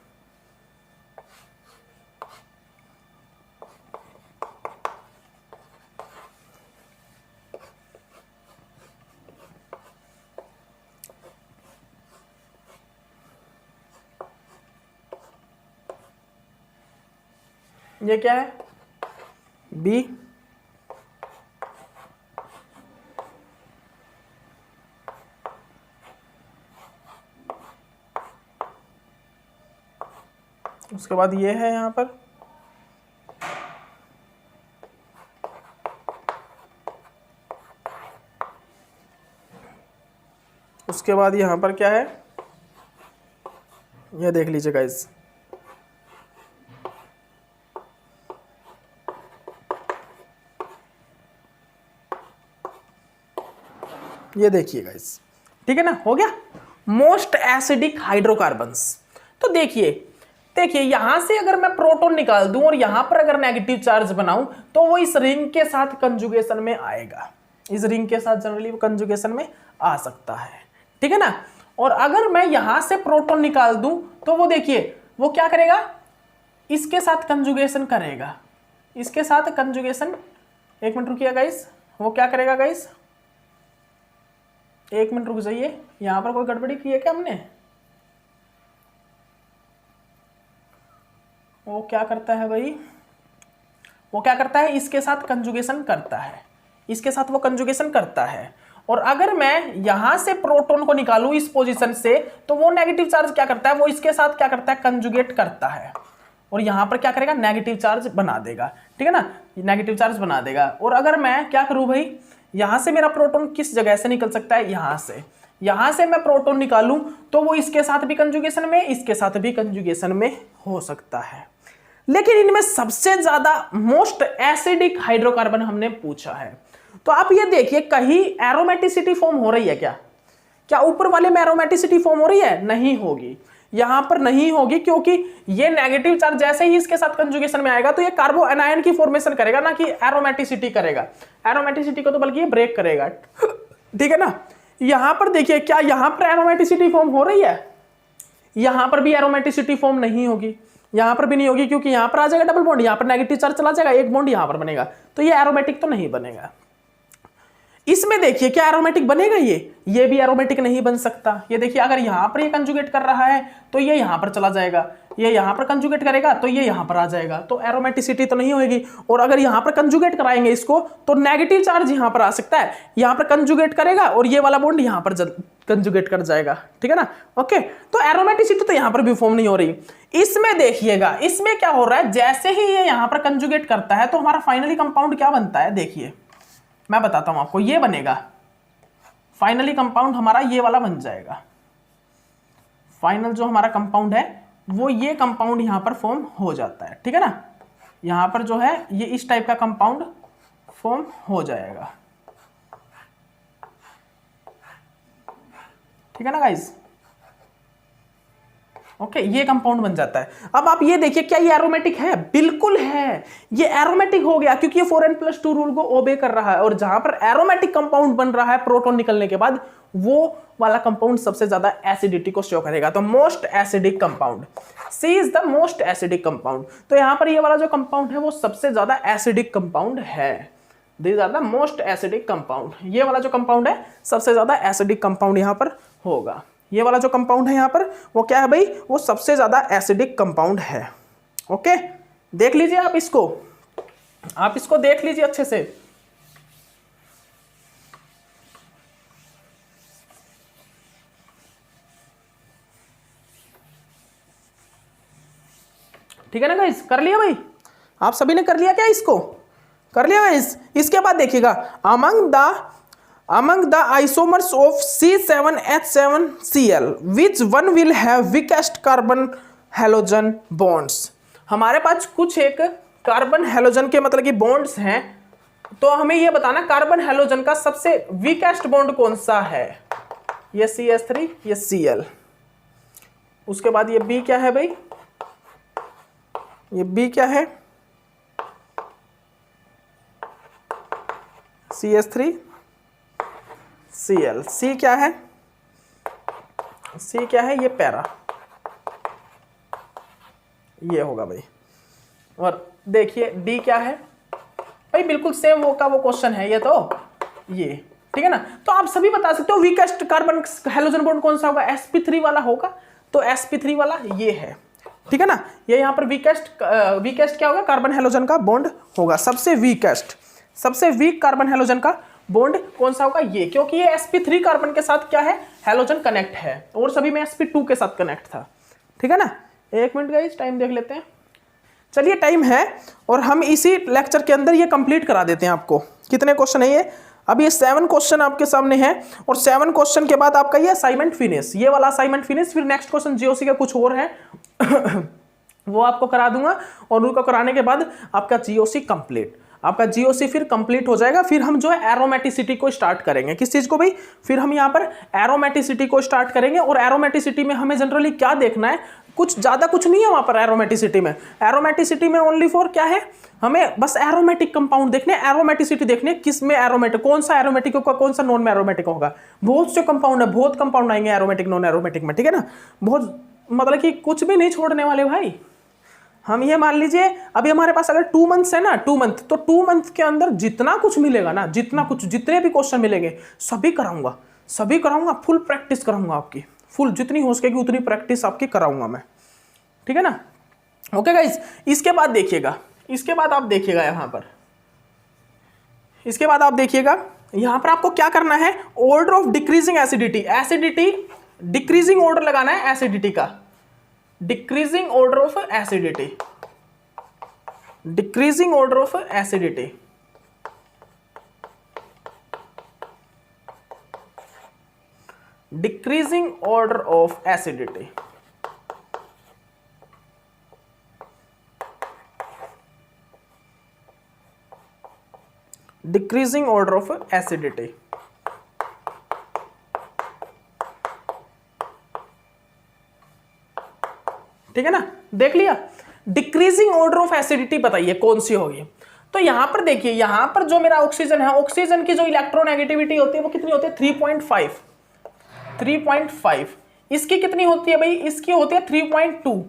ये क्या है, बी, उसके बाद ये है यहां पर, उसके बाद यहां पर क्या है, ये देख लीजिए गाइस, ये देखिए गाइस, ठीक है ना, हो गया मोस्ट एसिडिक हाइड्रोकार्बन्स। तो देखिए यहां से अगर मैं प्रोटॉन निकाल दूं और यहां पर अगर नेगेटिव चार्ज बनाऊं तो वो इस रिंग के साथ कंजुगेशन में आएगा, इस रिंग के साथ जनरली वो कंजुगेशन में आ सकता है, ठीक है ना। और अगर मैं यहां से प्रोटॉन निकाल दूं तो वो देखिए वो क्या करेगा, इसके साथ कंजुगेशन करेगा, इसके साथ कंजुगेशन, एक मिनट रुकिए गाइस, वो क्या करेगा गाइस, एक मिनट रुक जाइए, यहां पर कोई गड़बड़ी की है क्या हमने, वो क्या करता है भाई, वो क्या करता है, इसके साथ कंजुगेशन करता है, इसके साथ वो कंजुगेशन करता है। और अगर मैं यहां से प्रोटॉन को निकालूं इस पोजीशन से तो वो नेगेटिव चार्ज क्या करता है, वो इसके साथ क्या करता है, कंजुगेट करता है, और यहां पर क्या करेगा, नेगेटिव चार्ज बना देगा, ठीक है ना, नेगेटिव चार्ज बना देगा। और अगर मैं क्या करूं भाई, यहां से मेरा प्रोटॉन किस जगह से निकल सकता है, यहां से मैं प्रोटॉन निकालूं तो वो इसके साथ भी कंजुगेशन में, इसके साथ भी कंजुगेशन में हो सकता है। लेकिन इनमें सबसे ज्यादा मोस्ट एसिडिक हाइड्रोकार्बन हमने पूछा है। तो आप ये देखिए कहीं एरोमेटिसिटी फॉर्म हो रही है क्या ऊपर वाले में एरोमेटिसिटी फॉर्म हो रही है, नहीं होगी, यहां पर नहीं होगी, क्योंकि ये नेगेटिव चार्ज जैसे ही इसके साथ कंजुगेशन में आएगा तो ये कार्बो एनायन की फॉर्मेशन करेगा, ना कि एरोमेटिसिटी करेगा, एरोमेटिसिटी को तो बल्कि ये ब्रेक करेगा, ठीक है ना। यहां पर देखिए क्या यहां पर एरोमेटिसिटी फॉर्म हो रही है, यहां पर भी एरोमेटिसिटी फॉर्म नहीं होगी, यहां पर भी नहीं होगी, क्योंकि यहां पर आ जाएगा डबल बॉन्ड, यहां पर नेगेटिव चार्ज चला जाएगा, एक बॉन्ड यहां पर बनेगा, तो ये एरोमेटिक तो नहीं बनेगा। इसमें देखिए क्या एरोमेटिक बनेगा, ये भी एरोमेटिक नहीं बन सकता। ये देखिए अगर यहां पर ये कंजुगेट कर रहा है तो ये यहां पर चला जाएगा, ये यहां पर कंजुगेट करेगा तो ये यहां पर आ जाएगा, तो एरोमेटिसिटी तो नहीं होगी। और अगर यहां पर कंजुगेट कराएंगे इसको तो नेगेटिव चार्ज यहां पर आ सकता है, यहां पर कंजुगेट करेगा और ये वाला बॉन्ड यहां पर कंजुगेट कर जाएगा, ठीक है ना। ओके, तो एरोमेटिसिटी तो यहां पर भी फॉर्म नहीं हो रही। इसमें देखिएगा, इसमें क्या हो रहा है, जैसे ही ये यहां पर कंजुगेट करता है तो हमारा फाइनली कंपाउंड क्या बनता है, देखिए मैं बताता हूं आपको, ये बनेगा फाइनली कंपाउंड हमारा, ये वाला बन जाएगा फाइनल जो हमारा कंपाउंड है वो ये कंपाउंड यहां पर फॉर्म हो जाता है, ठीक है ना। यहां पर जो है ये इस टाइप का कंपाउंड फॉर्म हो जाएगा, ठीक है ना गाइस। ओके, ये कंपाउंड बन जाता है। अब आप ये देखिए क्या ये एरोमेटिक है, बिल्कुल है, ये एरोमेटिक हो गया क्योंकि ये 4n+2 रूल को ओबे कर रहा है। और जहां पर एरोमेटिक कंपाउंड बन रहा है प्रोटॉन निकलने के बाद, वो वाला कंपाउंड सबसे ज्यादा एसिडिटी को शो करेगा। तो most acidic compound, C is the most acidic compound. तो यहां पर ये वाला जो कंपाउंड है वो सबसे ज्यादा एसिडिक कंपाउंड है, this are the most acidic compound. ये वाला जो कंपाउंड है सबसे ज्यादा एसिडिक कंपाउंड यहां पर होगा। ये वाला जो कंपाउंड है यहां पर वो क्या है भाई, वो सबसे ज्यादा एसिडिक कंपाउंड है। ओके, देख लीजिए आप इसको देख लीजिए अच्छे से। ठीक है ना गाइस, कर लिया भाई, आप सभी ने कर लिया क्या, इसको कर लिया गाइस। इसके बाद देखिएगा among the isomers of C7H7Cl which one will have weakest carbon halogen bonds। हमारे पास कुछ एक कार्बन हेलोजन के मतलब कि बॉन्ड्स हैं, तो हमें यह बताना कार्बन हेलोजन का सबसे वीकेस्ट बॉन्ड कौन सा है, ये CH3, ये Cl। उसके बाद ये B क्या है भाई, ये B क्या है, CH3 Cl। C क्या है, C क्या है, ये पैरा, ये होगा भाई। और देखिए D क्या है भाई, बिल्कुल सेम वो का वो क्वेश्चन है ये, तो ये ठीक है ना। तो आप सभी बता सकते हो वीकेस्ट कार्बन हेलोजन बॉन्ड कौन सा होगा, sp3 वाला होगा, तो sp3 वाला ये है। ठीक है ना। ये यहाँ पर वीकेस्ट क्या होगा, कार्बन हेलोजन का बॉन्ड होगा, सबसे वीक कार्बन हेलोजन का बॉन्ड कौन सा होगा, ये, क्योंकि ये sp3 कार्बन के साथ क्या है, हेलोजन कनेक्ट है, और सभी में sp2 के साथ कनेक्ट था। ठीक है ना। एक मिनट गाइस, टाइम देख लेते हैं। चलिए टाइम है, और हम इसी लेक्चर के अंदर ये कंप्लीट करा देते हैं आपको। कितने क्वेश्चन है ये, अब ये 7 क्वेश्चन आपके सामने है, और 7 क्वेश्चन के बाद आपका ये असाइनमेंट फिनिश, ये वाला असाइनमेंट फिनिश, फिर नेक्स्ट क्वेश्चन जीओसी का कुछ और है वो आपको करा दूंगा, और उनको कराने के बाद आपका जीओसी कंप्लीट, आपका जीओसी फिर कंप्लीट हो जाएगा। फिर हम जो है एरोमेटिसिटी को स्टार्ट करेंगे। किस चीज को भाई, फिर हम यहाँ पर एरोमेटिसिटी को स्टार्ट करेंगे। और एरोमेटिसिटी में हमें जनरली क्या देखना है, कुछ ज्यादा कुछ नहीं है वहां पर एरोमेटिसिटी में ओनली फॉर क्या है, हमें बस एरोमेटिक कंपाउंड देखने, एरोमेटिसिटी देखने, किस में एरोमेटिक, कौन सा एरोमेटिक होगा, कौन सा नॉन में एरोमेटिक होगा। बहुत से कंपाउंड है, बहुत कंपाउंड आएंगे एरोमेटिक नॉन एरोमेटिक में। ठीक है ना, बहुत, मतलब कि कुछ भी नहीं छोड़ने वाले भाई। हम ये मान लीजिए अभी हमारे पास अगर 2 मंथ्स है ना, 2 मंथ, तो 2 मंथ के अंदर जितना कुछ मिलेगा ना, जितना कुछ, जितने भी क्वेश्चन मिलेंगे सभी कराऊंगा, फुल प्रैक्टिस कराऊंगा आपकी, फुल जितनी हो सकेगी उतनी प्रैक्टिस आपकी कराऊंगा मैं। ठीक है ना। ओके गाइस, इसके बाद देखिएगा, इसके बाद आप देखिएगा यहाँ पर, इसके बाद आप देखिएगा यहाँ पर आपको क्या करना है, order of decreasing acidity, decreasing order लगाना है एसिडिटी का, decreasing order of acidity, decreasing order of acidity, decreasing order of acidity. Decreasing order of acidity. ठीक है ना, देख लिया। डिक्रीजिंग ऑर्डर ऑफ एसिडिटी बताइए कौन सी होगी। तो यहां पर देखिए, यहां पर जो मेरा ऑक्सीजन है, ऑक्सीजन की जो इलेक्ट्रोनेगेटिविटी होती है वो कितनी होती है, 3.5। इसकी कितनी होती है भाई, इसकी होती है 3.2।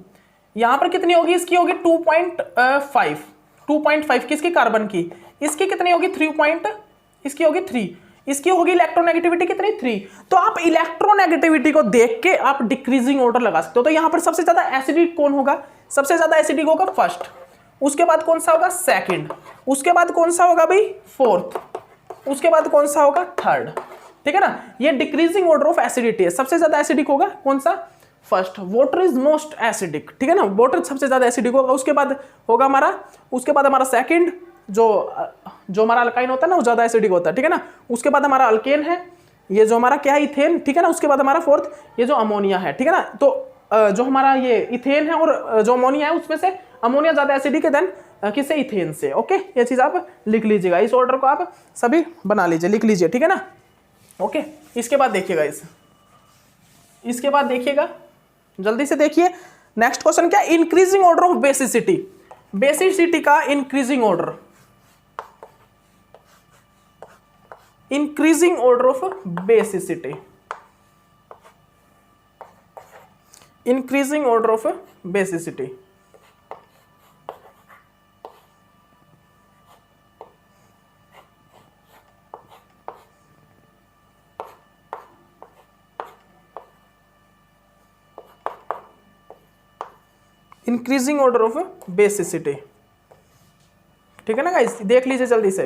यहां पर कितनी होगी, इसकी होगी 2.5 किसकी, कार्बन की। इसकी कितनी होगी, इसकी होगी 3। इसकी होगी इलेक्ट्रोनेगेटिविटी कितनी, 3। तो आप इलेक्ट्रोनेगेटिविटी को देख के आप डिक्रीजिंग ऑर्डर लगा सकते हो। तो यहां पर सबसे ज्यादा एसिडिक कौन होगा, सबसे ज्यादा एसिडिक होगा फर्स्ट, उसके बाद कौन सा होगा सेकंड, उसके बाद कौन सा होगा भाई फोर्थ, उसके बाद कौन सा होगा थर्ड। ठीक है ना, ये डिक्रीजिंग ऑर्डर ऑफ एसिडिटी है। सबसे ज्यादा एसिडिक होगा कौन सा, first. Water is most acidic. ठीक है ना, वाटर सबसे ज्यादा एसिडिक होगा, उसके बाद होगा हमारा, उसके बाद हमारा सेकंड, जो हमारा अल्काइन होता है ना वो ज्यादा एसिडिक होता है। ठीक है ना, उसके बाद हमारा अल्केन है, ये जो हमारा क्या है इथेन। ठीक है ना, उसके बाद हमारा फोर्थ ये जो अमोनिया है। ठीक है ना, तो जो हमारा ये इथेन है और जो अमोनिया है उसमें से अमोनिया ज्यादा एसिडिक है देन किससे, इथेन से। ओके, ये चीज आप लिख लीजिएगा, इस ऑर्डर को आप सभी बना लीजिए, लिख लीजिए। ठीक है ना। ओके, इसके बाद देखिएगा, इसके बाद देखिएगा, जल्दी से देखिए नेक्स्ट क्वेश्चन क्या, increasing order of basicity. Basicity का increasing order, increasing order of basicity, increasing order of basicity. Increasing order of basicity. ठीक है ना गाइस, देख लीजिए जल्दी से।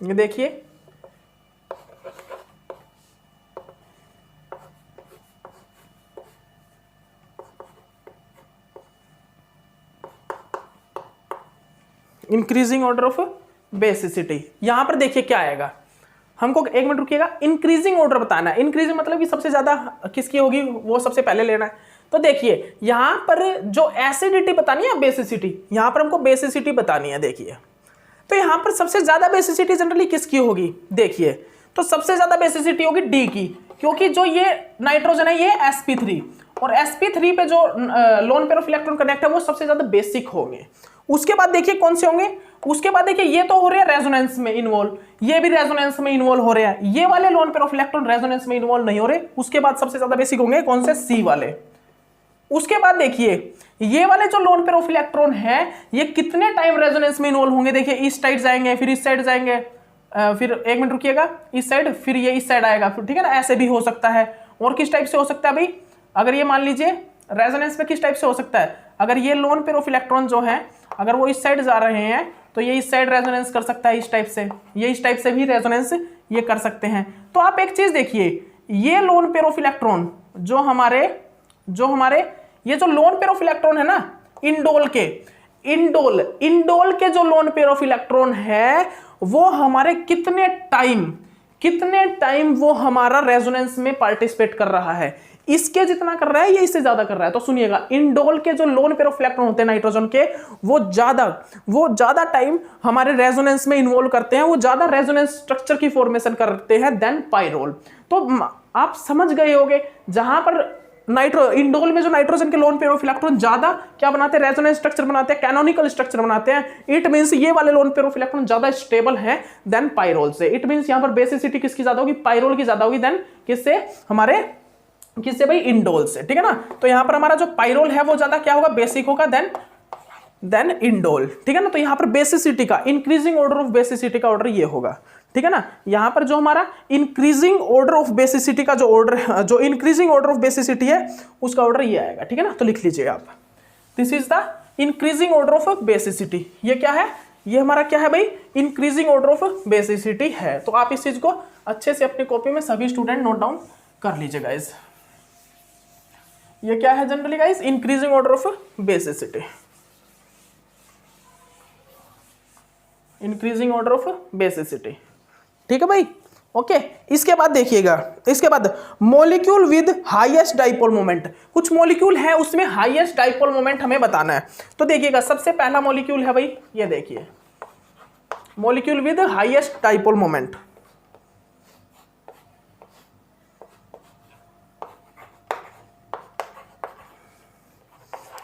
ये देखिए, इंक्रीजिंग ऑर्डर ऑफ बेसिसिटी। यहां पर देखिए क्या आएगा, हमको एक मिनट रुकिएगा, इंक्रीजिंग ऑर्डर बताना है। इंक्रीजिंग मतलब कि सबसे ज्यादा किसकी होगी वो सबसे पहले लेना है। तो देखिए यहां पर जो एसिडिटी बतानी है, बेसिसिटी, यहां पर हमको बेसिसिटी बतानी है। देखिए तो यहां पर सबसे ज्यादा बेसिसिटी जनरली किसकी होगी, देखिए तो सबसे ज्यादा बेसिसिटी होगी डी की, क्योंकि जो ये नाइट्रोजन है ये sp3, और sp3 पे जो lone pair of electron connect है वो सबसे ज्यादा बेसिक होंगे। उसके बाद देखिए कौन से होंगे, उसके बाद देखिए ये तो हो रहे हैं रेजोनेंस में इन्वॉल्व, ये भी रेजोनेंस में इन्वॉल्व हो रहे हैं, ये वाले lone pair of electron resonance में इन्वॉल्व नहीं हो रहे। उसके बाद सबसे ज्यादा बेसिक होंगे कौन से, सी वाले। उसके बाद देखिए ये वाले जो लोन पेयर ऑफ इलेक्ट्रॉन है ये कितने टाइम रेजोनेंस में इन्वॉल्व होंगे, देखिए इस साइड जाएंगे, फिर इस साइड जाएंगे, फिर एक मिनट रुकिएगा, इस साइड, फिर ये इस साइड आएगा, फिर ठीक है ना, ऐसे भी हो सकता है। और किस टाइप से हो सकता है भाई, अगर ये मान लीजिए रेजोनेंस में किस टाइप से हो सकता है, अगर ये लोन पेयर ऑफ इलेक्ट्रॉन जो है अगर वो इस साइड जा रहे हैं तो ये इस साइड रेजोनेंस कर सकता है इस टाइप से, ये इस टाइप से भी रेजोनेंस ये कर सकते हैं। तो आप एक चीज देखिए, ये लोन पेयर ऑफ इलेक्ट्रॉन जो हमारे ये जो लोन पेयर ऑफ इलेक्ट्रॉन है ना इंडोल के जो लोन पेयर ऑफ इलेक्ट्रॉन है वो हमारे कितने टाइम वो हमारा रेजोनेंस में पार्टिसिपेट कर रहा है, इसके जितना कर रहा है ये इससे ज्यादा कर रहा है। तो सुनिएगा, इंडोल के जो लोन पेयर ऑफ इलेक्ट्रॉन होते हैं नाइट्रोजन के, वो ज्यादा टाइम हमारे रेजोनेंस में इन्वॉल्व करते हैं, वो ज्यादा रेजोनेंस स्ट्रक्चर की फॉर्मेशन करते हैं देन पाइरोल। तो आप समझ गए होंगे, जहां पर इंडोल में जो नाइट्रोजन के लोन पेयर ऑफ इलेक्ट्रॉन ज्यादा क्या बनाते हैं, रेजोनेंस स्ट्रक्चर बनाते हैं, कैनोनिकल स्ट्रक्चर बनाते हैं। इट मींस ये वाले लोन पेयर ऑफ इलेक्ट्रॉन ज्यादा स्टेबल हैं देन पाइरोल से। इट मींस यहां पर बेसिसिटी किसकी ज्यादा होगी, पाइरोल की ज्यादा होगी देन किससे भाई, इंडोल से, ठीक है ना। तो यहां पर हमारा जो पाइरोल है वो ज्यादा क्या होगा, बेसिक होगा देन इंडोल, ठीक है ना। तो यहां पर बेसिसिटी का इंक्रीजिंग ऑर्डर ऑफ बेसिसिटी का ऑर्डर ये होगा, ठीक है ना। यहां पर जो हमारा इंक्रीजिंग ऑर्डर ऑफ बेसिसिटी का जो इंक्रीजिंग ऑर्डर ऑफ बेसिसिटी है उसका ऑर्डर ये आएगा, ठीक है ना। तो लिख लीजिए आप, this is the increasing order of basicity. ये क्या है, ये हमारा क्या है भाई, इंक्रीजिंग ऑर्डर ऑफ बेसिसिटी है। तो आप इस चीज को अच्छे से अपनी कॉपी में सभी स्टूडेंट नोट डाउन कर लीजिए गाइज। ये क्या है generally guys, increasing order of basicity, increasing order of basicity, ठीक है भाई। ओके, इसके बाद देखिएगा, इसके बाद molecule with highest dipole moment. कुछ मॉलिक्यूल है उसमें हाईएस्ट डाइपोल मोमेंट हमें बताना है। तो देखिएगा, सबसे पहला मॉलिक्यूल है भाई, ये देखिए, molecule with highest dipole moment.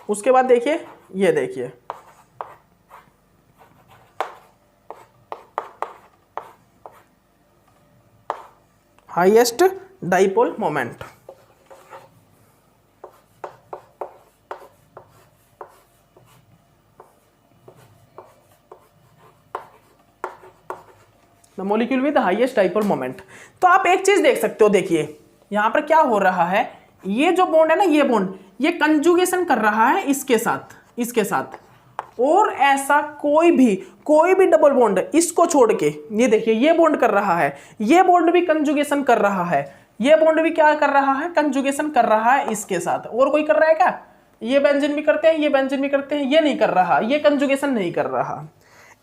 उसके बाद देखिए, ये देखिए, highest dipole moment. The molecule with highest dipole moment. तो आप एक चीज देख सकते हो, देखिए यहां पर क्या हो रहा है, ये जो बॉन्ड है ना, ये बॉन्ड ये कंजुगेशन कर रहा है इसके साथ, और ऐसा कोई भी डबल बॉन्ड इसको छोड़ के, ये देखिए ये बॉन्ड कर रहा है, ये बॉन्ड भी कंजुगेशन कर रहा है, ये बॉन्ड भी क्या कर रहा है, कंजुगेशन कर रहा है इसके साथ। और कोई कर रहा है क्या, ये बेंजीन भी करते हैं, ये बेंजीन भी करते हैं, ये नहीं कर रहा, ये कंजुगेशन नहीं कर रहा।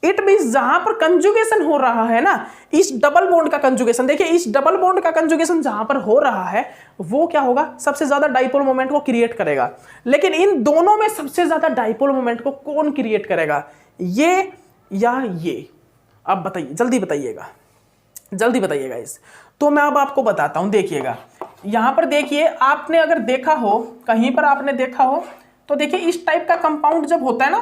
इट मींस जहां पर कंजुगेशन हो रहा है ना, इस डबल बॉन्ड का कंजुगेशन, देखिए इस डबल बॉन्ड का कंजुगेशन जहां पर हो रहा है वो क्या होगा, सबसे ज्यादा डाइपोल मोमेंट को क्रिएट करेगा। लेकिन इन दोनों में सबसे ज्यादा डाइपोल मोमेंट को कौन क्रिएट करेगा, ये या ये? आप बताइए, जल्दी बताइएगा इस। तो मैं अब आपको बताता हूं, देखिएगा यहां पर देखिए, आपने अगर देखा हो, कहीं पर आपने देखा हो तो देखिए इस टाइप का कंपाउंड जब होता है ना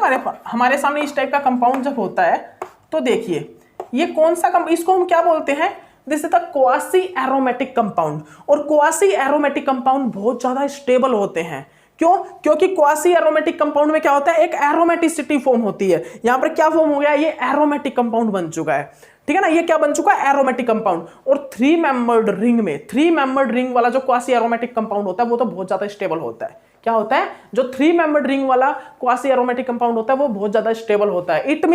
हमारे सामने, इस टाइप का कंपाउंड जब होता है तो देखिए ये कौन सा इसको हम क्या बोलते हैं, this is the quasi aromatic compound. और क्वासी एरोमेटिक कंपाउंड बहुत ज्यादा स्टेबल होते हैं। क्यों? क्योंकि क्वासी एरोमेटिक कंपाउंड में क्या होता है, एक एरोमेटिसिटी फॉर्म होती है। यहां पर क्या फॉर्म हो गया, ये एरोमेटिक कंपाउंड बन चुका है, ठीक है ना। ये क्या बन चुका है, एरोमेटिक कंपाउंड। और 3 मेंबर्ड रिंग वाला जो क्वासी एरोमेटिक कंपाउंड होता है वो तो बहुत ज्यादा स्टेबल होता है। क्या होता है, जो 3 मेंबर्ड रिंग वाला क्वासी एरोमेटिक कंपाउंड होता है वो बहुत ज्यादा स्टेबल होता है। इट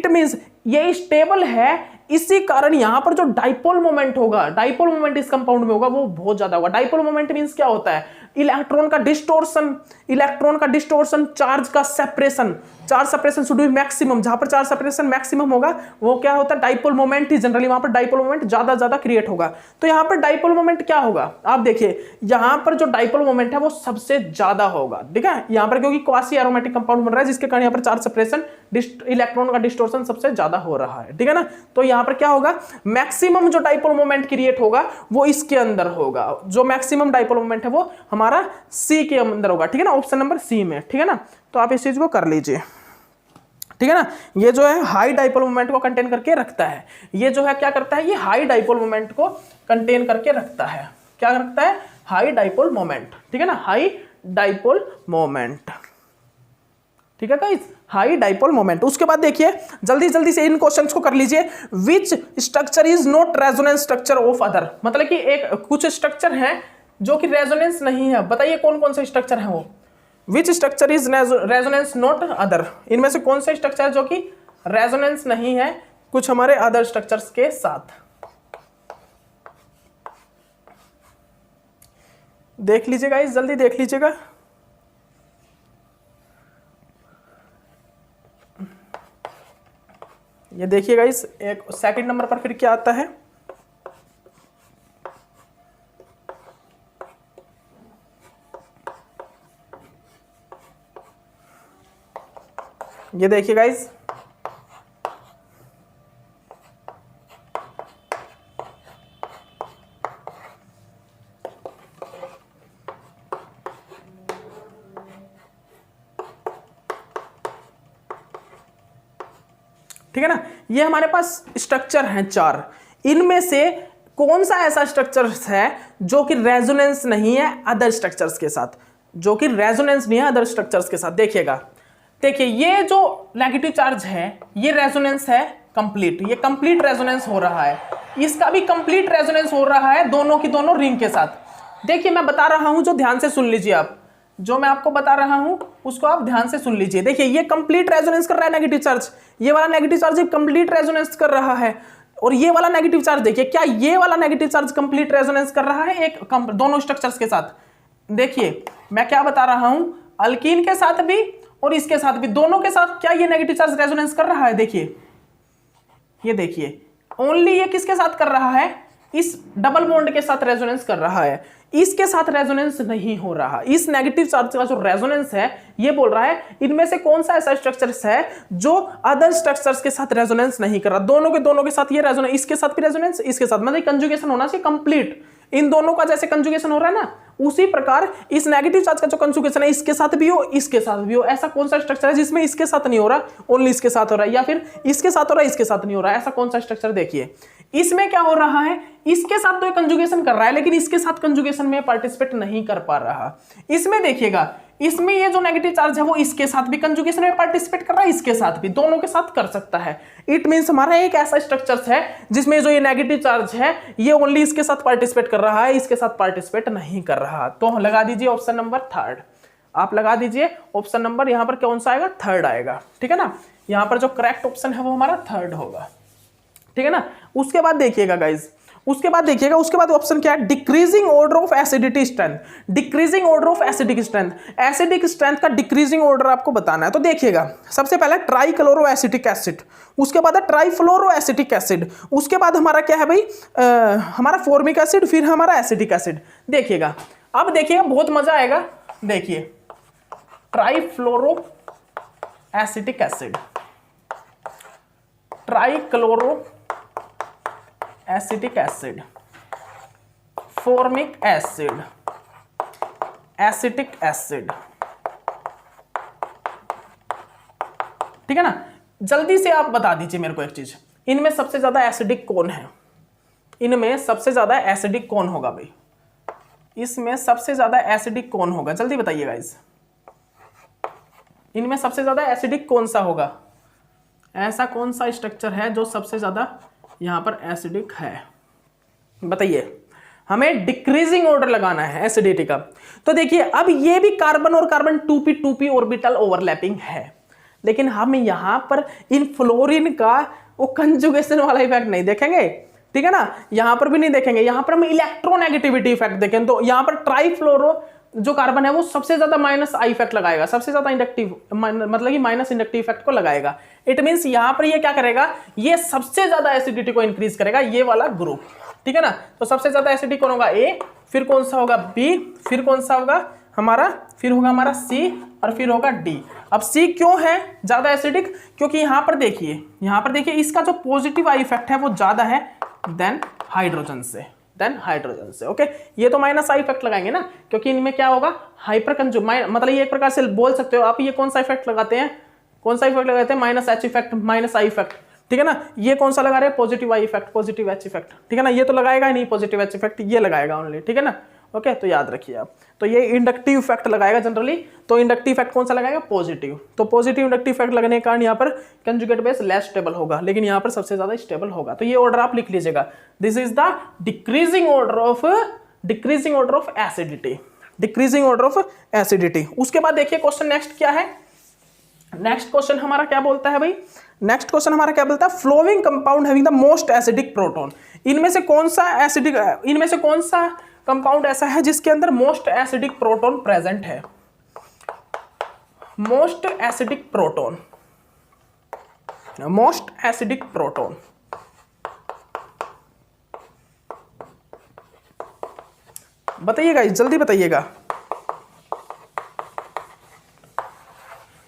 मींस ये स्टेबल है, इसी कारण यहां पर जो डाइपोल मोमेंट होगा, डाइपोल मोमेंट इस कंपाउंड में होगा वो बहुत ज्यादा होगा। डाइपोल मोमेंट मींस क्या होता है, इलेक्ट्रॉन का distortion, charge separation should be maximum. जहां पर चार्ज सेपरेशन मैक्सिमम होगा वो क्या होता है, डाइपोल मोमेंट ही जनरली वहां पर डाइपोल मोमेंट ज्यादा क्रिएट होगा। तो यहां पर डाइपोल मोमेंट क्या होगा, आप देखिए यहां पर जो डाइपोल मोमेंट है वो सबसे ज्यादा होगा, ठीक है। यहां पर क्योंकि क्वासी एरोमेटिक कंपाउंड बन रहा है जिसके कारण यहां पर चार्ज सेपरेशन, इलेक्ट्रॉन का डिस्टोर्शन सबसे ज्यादा हो रहा है, ठीक है ना। तो यहां पर क्या होगा, मैक्सिमम जो डाइपोल मोमेंट क्रिएट होगा वो इसके अंदर होगा। जो मैक्सिमम डाइपोल मोमेंट है वो हमारा सी के अंदर होगा, ठीक है ना, ऑप्शन नंबर सी में, ठीक है ना। तो आप इस चीज को कर लीजिए, ठीक है ना। ये जो है हाई डाइपोल मोमेंट को कंटेन करके रखता है। ये जो है क्या करता है, ये हाई डाइपोल मोमेंट को कंटेन करके रखता है। क्या रखता है, हाई डाइपोल मोमेंट, ठीक है ना, हाई डाइपोल मोमेंट, ठीक है गाइस, हाई डाइपोल मोमेंट। उसके बाद देखिए जल्दी जल्दी से इन क्वेश्चंस को कर लीजिए। Which structure is not resonance structure of other, मतलब कि एक कुछ स्ट्रक्चर है जो कि रेजोनेंस नहीं है, बताइए कौन कौन से स्ट्रक्चर है वो। Which structure is resonance not other, इनमें से कौन से स्ट्रक्चर जो कि रेजोनेंस नहीं है कुछ हमारे अदर स्ट्रक्चर्स के साथ। देख लीजिएगा इस, जल्दी देख लीजिएगा। ये देखिएगा इस एक सेकंड नंबर पर फिर क्या आता है। ये देखिए गाइस, ठीक है ना, ये हमारे पास स्ट्रक्चर हैं 4, इनमें से कौन सा ऐसा स्ट्रक्चर है जो कि रेजोनेंस नहीं है अदर स्ट्रक्चर्स के साथ, जो कि रेजोनेंस नहीं है अदर स्ट्रक्चर्स के साथ। देखिएगा, देखिए ये जो नेगेटिव चार्ज है ये रेजोनेंस है कंप्लीट, ये कंप्लीट रेजोनेंस हो रहा है, इसका भी कंप्लीट रेजोनेंस हो रहा है दोनों की दोनों रिंग के साथ। देखिए मैं बता रहा हूं, जो ध्यान से सुन लीजिए आप, जो मैं आपको बता रहा हूं उसको आप ध्यान से सुन लीजिए। देखिए ये कंप्लीट रेजोनेंस कर रहा है नेगेटिव चार्ज, ये वाला नेगेटिव चार्ज कंप्लीट रेजोनेंस कर रहा है, और ये वाला नेगेटिव चार्ज देखिए, क्या ये वाला नेगेटिव चार्ज कंप्लीट रेजोनेंस कर रहा है एक दोनों स्ट्रक्चर्स के साथ। देखिए मैं क्या बता रहा हूं, अल्कीन के साथ भी और इसके साथ भी, दोनों के साथ क्या ये नेगेटिव चार्ज रेजोनेंस कर रहा है। देखिए ये देखिए, ओनली ये किसके साथ कर रहा है, इस डबल बॉन्ड के साथ रेजोनेंस कर रहा है, इसके साथ रेजोनेंस नहीं हो रहा। इस नेगेटिव चार्ज का जो रेजोनेंस है ये बोल रहा है इनमें से कौन सा ऐसा स्ट्रक्चर्स है जो अदर स्ट्रक्चर्स के साथ रेजोनेंस नहीं कर रहा। दोनों के साथ ये रेजोनेंस, इसके साथ भी रेजोनेंस, इसके साथ, मतलब कंजुगेशन होना चाहिए कंप्लीट, इन दोनों का जैसे कंजुगेशन हो रहा है ना, उसी प्रकार इस नेगेटिव चार्ज का जो कंजुगेशन है इसके साथ भी हो, इसके साथ भी हो। ऐसा कौन सा स्ट्रक्चर है जिसमें इसके साथ नहीं हो रहा, ओनली इसके साथ हो रहा है, या फिर इसके साथ हो रहा है इसके साथ नहीं हो रहा है, ऐसा कौन सा स्ट्रक्चर। देखिए इसमें क्या हो रहा है, इसके साथ तो कंजुगेशन कर रहा है लेकिन इसके साथ कंजुगेशन में पार्टिसिपेट नहीं कर पा रहा। इसमें देखिएगा, इसमें ये जो नेगेटिव चार्ज है वो इसके साथ भी कंजुगेशन में पार्टिसिपेट कर रहा है, इसके साथ भी, दोनों के साथ कर सकता है। इट मींस हमारा एक ऐसा स्ट्रक्चर है जिसमें जो ये नेगेटिव चार्ज है ये ओनली इसके साथ पार्टिसिपेट कर रहा है, इसके साथ पार्टिसिपेट नहीं कर रहा। तो लगा दीजिए ऑप्शन नंबर 3, आप लगा दीजिए ऑप्शन नंबर यहां पर कौन सा आएगा, 3 आएगा, ठीक है ना। यहां पर जो करेक्ट ऑप्शन है वो हमारा 3 होगा, ठीक है ना। उसके बाद देखिएगा गाइज, उसके बाद ऑप्शन क्या है, decreasing order of acidity strength. Decreasing order of acidic strength, acidic strength का डिक्रीजिंग ऑर्डर आपको बताना है। तो देखिएगा सबसे पहले ट्राइक्लोरो एसिटिक एसिड, उसके बाद है ट्राइफ्लोरो एसिटिक एसिड, उसके बाद हमारा क्या है भाई, हमारा फॉर्मिक एसिड, फिर हमारा एसिटिक एसिड। देखिएगा अब देखिएगा बहुत मजा आएगा। देखिए trifluoro acetic acid, trichloro acetic acid, formic acid, acetic acid, ठीक है ना। जल्दी से आप बता दीजिए मेरे को एक चीज, इनमें सबसे ज्यादा एसिडिक कौन है, इनमें सबसे ज्यादा एसिडिक कौन होगा भाई, इसमें सबसे ज्यादा एसिडिक कौन होगा, जल्दी बताइएगा इस, इनमें सबसे ज्यादा एसिडिक कौन सा होगा, ऐसा कौन सा स्ट्रक्चर है जो सबसे ज्यादा यहां पर एसिडिक है, बताइए। हमें डिक्रीजिंग ऑर्डर लगाना है एसिडिटी का। तो देखिए अब ये भी कार्बन और कार्बन 2p ऑर्बिटल ओवरलैपिंग है, लेकिन हम यहां पर इन फ्लोरीन का वो कंजुगेशन वाला इफेक्ट नहीं देखेंगे, ठीक है ना, यहां पर भी नहीं देखेंगे। यहां पर हम इलेक्ट्रोनेगेटिविटी इफेक्ट देखें तो यहां पर ट्राइफ्लोरो जो कार्बन है वो सबसे ज्यादा माइनस आई इफेक्ट लगाएगा, सबसे ज्यादा इंडक्टिव, मतलब कि माइनस इंडक्टिव इफेक्ट को लगाएगा। इट मींस यहां पर ये क्या करेगा, ये सबसे ज्यादा एसिडिटी को इंक्रीज करेगा, ये वाला ग्रुप, ठीक है ना। तो सबसे ज्यादा एसिडिटी कौन होगा, ए, फिर कौन सा होगा बी, फिर कौन सा होगा हमारा, फिर होगा हमारा सी, और फिर होगा डी। अब सी क्यों है ज्यादा एसिडिक, क्योंकि यहां पर देखिए इसका जो पॉजिटिव आई इफेक्ट है वो ज्यादा है देन हाइड्रोजन से, ओके। ये तो माइनस आई इफेक्ट लगाएंगे ना, क्योंकि इनमें क्या होगा, हाइपर कंज्यूम, मतलब ये एक प्रकार से बोल सकते हो आप, ये कौन सा इफेक्ट लगाते हैं, minus H effect, minus I effect, ठीक है ना। ये कौन सा लगा रहे हैं, positive I effect, positive H effect, ठीक है ना। ये तो लगाएगा ही नहीं पॉजिटिव एच इफेक्ट, ये लगाएगा ओनली, ठीक है ना। ओके, तो याद रखिए आप। तो ये इंडक्टिव इफेक्ट लगाएगा जनरली, तो इंडक्टिव इफेक्ट कौन सा लगाएगा? पॉजिटिव। तो पॉजिटिव इंडक्टिव इफेक्ट लगने के कारण यहाँ पर कंजुगेट बेस लेस स्टेबल होगा, लेकिन यहाँ पर सबसे ज्यादा स्टेबल होगा। तो ये ऑर्डर आप लिख लीजिएगा, this is the decreasing order of acidity, decreasing order of acidity. उसके बाद देखिए क्वेश्चन नेक्स्ट क्या है, नेक्स्ट क्वेश्चन हमारा क्या बोलता है भाई, नेक्स्ट क्वेश्चन हमारा क्या बोलता है, following compound having the most acidic proton. इनमें से कौन सा कंपाउंड ऐसा है जिसके अंदर मोस्ट एसिडिक प्रोटॉन प्रेजेंट है? Most acidic proton, most acidic proton. बताइएगा, जल्दी बताइएगा।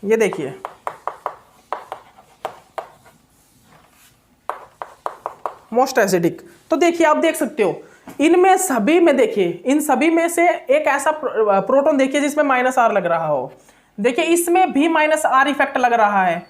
ये देखिए मोस्ट एसिडिक, तो देखिए आप देख सकते हो इनमें सभी में, देखिए इन सभी में से एक ऐसा प्रोटॉन देखिए जिसमें -R लग रहा हो। देखिए इसमें भी -R इफेक्ट लग रहा है,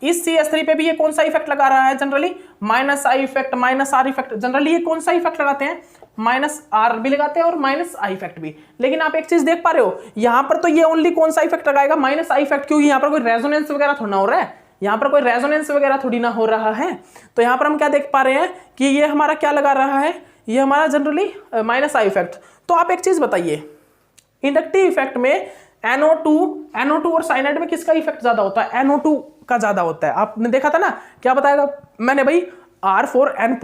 इस CH3 पे भी ये कौन सा इफेक्ट लगा रहा है generally? -I effect, -R effect. Generally ये कौन सा इफेक्ट लगाते हैं? -R भी लगाते हैं और -I इफेक्ट भी। लेकिन आप एक चीज देख पा रहे हो, यहां पर तो ये ओनली कौन सा इफेक्ट लगाएगा? -I इफेक्ट, क्योंकि यहां पर कोई रेजोनेंस वगैरह थोड़ा ना हो रहा है, यहां पर कोई रेजोनेंस वगैरह थोड़ी ना हो रहा है। तो यहां पर हम क्या देख पा रहे हैं कि ये हमारा क्या लगा रहा है, ये हमारा जनरली -I इफेक्ट। तो आप एक चीज बताइए, इंडक्टिव इफेक्ट में NO2 और साइनाइड में किसका इफेक्ट ज्यादा होता है? NO2 का ज्यादा होता है। आपने देखा था ना, क्या बताएगा मैंने भाई? R4N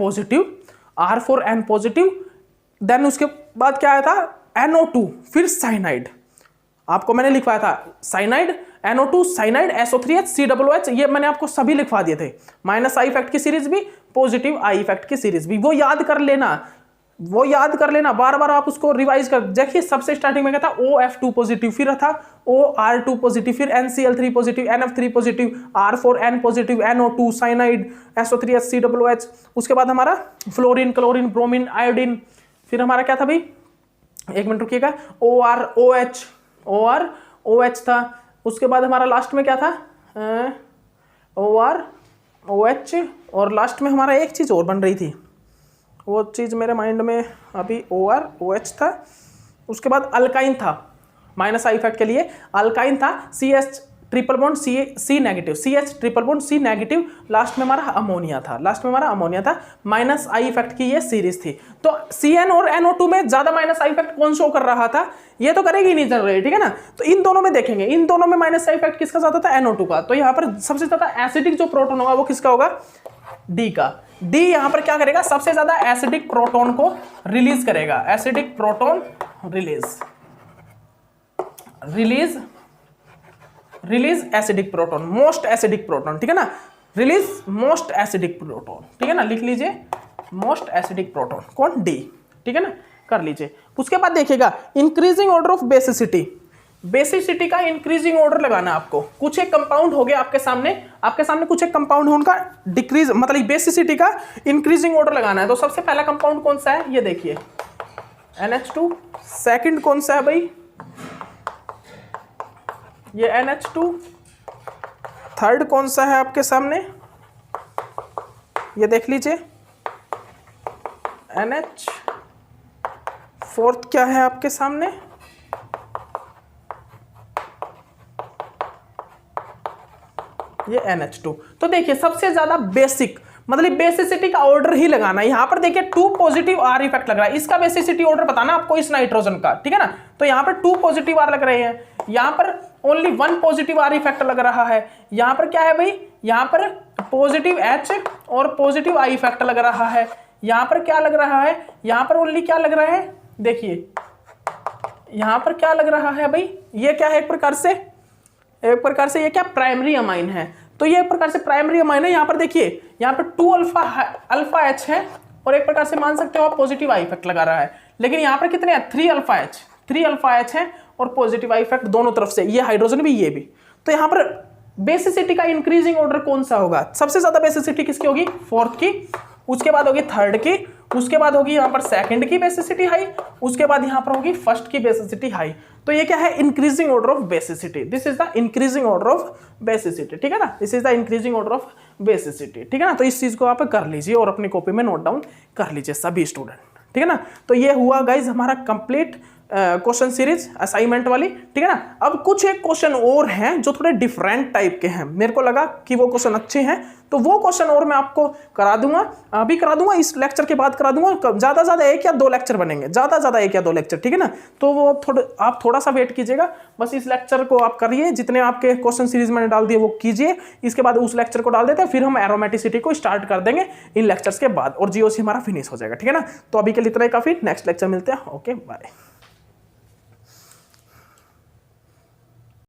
पॉजिटिव, देन उसके बाद क्या आया था? NO2, फिर साइनाइड। आपको मैंने लिखवाया था cyanide, NO2 cyanide, SO3H COOH, ये मैंने आपको सभी लिखवा दिए थे। -I इफेक्ट की सीरीज भी, पॉजिटिव I इफेक्ट की सीरीज भी, वो याद कर लेना, बार बार आप उसको रिवाइज कर। देखिए सबसे स्टार्टिंग में क्या था? OF2 पॉजिटिव, फिर था OR2 पॉजिटिव, फिर NCl3 positive, NF3 positive, R4N positive, NO2 cyanide, SO3H COOH। उसके बाद हमारा फ्लोरीन, क्लोरीन, ब्रोमीन, आयोडीन, फिर हमारा क्या था भाई? एक मिनट रुकिएगा, OR-OH था। उसके बाद हमारा लास्ट में क्या था? OR-OH, और लास्ट में हमारा एक चीज और बन रही थी, वो चीज मेरे माइंड में अभी OR-OH था। उसके बाद अल्काइन था, -I इफेक्ट के लिए अल्काइन था, CH triple bond C negative, CH triple bond C negative. Last में हमारा अमोनिया था, -I इफेक्ट की ये सीरीज थी। तो CN और NO2 में ज्यादा -I इफेक्ट कौन शो कर रहा था? ये तो करेगी नहीं जनरली, ठीक है ना। तो इन दोनों में देखेंगे, इन दोनों में -I इफेक्ट किसका ज्यादा था? NO2 का। तो यहाँ पर सबसे ज्यादा एसिडिक जो प्रोटॉन होगा वो किसका होगा? D का। D यहाँ पर क्या करेगा? सबसे ज्यादा एसिडिक प्रोटॉन को रिलीज करेगा, acidic proton release acidic proton, most acidic proton, ठीक है ना। रिलीज मोस्ट एसिडिक प्रोटॉन, ठीक है ना, लिख लीजिए मोस्ट एसिडिक प्रोटॉन, कौन? डी, ठीक है ना, कर लीजिए। उसके बाद देखिएगा इंक्रीजिंग ऑर्डर ऑफ बेसिसिटी का इंक्रीजिंग ऑर्डर लगाना है आपको। कुछ एक कंपाउंड हो गया आपके सामने कुछ एक कंपाउंड है, उनका डिक्रीज मतलब बेसिसिटी का इंक्रीजिंग ऑर्डर लगाना है। तो सबसे पहला कंपाउंड कौन सा है? ये देखिए NH2। सेकंड कौन सा है भाई? ये NH2। थर्ड कौन सा है आपके सामने? ये देख लीजिए NH। फोर्थ क्या है आपके सामने? ये NH2। तो देखिए सबसे ज्यादा बेसिक मतलब बेसिसिटी का ऑर्डर ही लगाना है। यहां पर देखिए 2 पॉजिटिव R इफेक्ट लग रहा है, इसका बेसिसिटी ऑर्डर बताना आपको इस नाइट्रोजन का, ठीक है ना। तो यहां पर 2 पॉजिटिव R लग रहे हैं, यहां पर ओनली 1 पॉजिटिव R इफेक्ट लग रहा है। यहां पर क्या है भाई? यहां पर पॉजिटिव H और पॉजिटिव I इफेक्ट लग रहा है। यहां पर क्या लग रहा है? यहां पर ओनली क्या लग रहा है? देखिए यहां पर क्या लग रहा है भाई? ये क्या है? एक प्रकार से ये क्या? प्राइमरी अमाइन है। तो ये एक प्रकार से प्राइमरी अमाइन है। यहां पर देखिए यहां पर 2 अल्फा H है और एक प्रकार से मान सकते हो आप पॉजिटिव I इफेक्ट लगा रहा है। लेकिन यहां पर कितने हैं? 3 अल्फा H है और पॉजिटिव I इफेक्ट दोनों तरफ से, ये हाइड्रोजन भी ये भी। तो यहां पर बेसिसिटी का इंक्रीजिंग ऑर्डर कौन सा होगा? सबसे ज्यादा बेसिसिटी किसकी होगी? फोर्थ की, उसके बाद होगी थर्ड की, उसके बाद होगी यहाँ पर सेकंड की बेसिसिटी हाई, उसके बाद यहाँ पर होगी फर्स्ट की बेसिसिटी हाई। तो ये क्या है? Increasing order of basicity. This is the increasing order of basicity, ठीक है ना। This is the increasing order of basicity, ठीक है ना। तो इस चीज को आप कर लीजिए और अपनी कॉपी में नोट डाउन कर लीजिए सभी स्टूडेंट, ठीक है ना। तो ये हुआ गाइज हमारा कंप्लीट क्वेश्चन सीरीज असाइनमेंट वाली, ठीक है ना। अब कुछ एक क्वेश्चन और हैं जो थोड़े डिफरेंट टाइप के हैं, मेरे को लगा कि वो क्वेश्चन अच्छे हैं, तो वो क्वेश्चन और मैं आपको करा दूंगा, अभी करा दूंगा, इस लेक्चर के बाद करा दूंगा। ज्यादा ज्यादा 1 या 2 लेक्चर बनेंगे, ज्यादा ज्यादा 1 या 2 लेक्चर, ठीक है ना। तो वो आप थोड़ा सा वेट कीजिएगा, बस इस लेक्चर को आप करिए, जितने आपके क्वेश्चन सीरीज मैंने डाल दिए वो कीजिए, इसके बाद उस लेक्चर को डाल देते हैं, फिर हम एरोमेटिसिटी को स्टार्ट कर देंगे इन लेक्चर्स के बाद, और जीओसी हमारा फिनिश हो जाएगा, ठीक है ना। तो अभी के लिए इतना ही काफी, नेक्स्ट लेक्चर मिलते हैं, ओके बाय।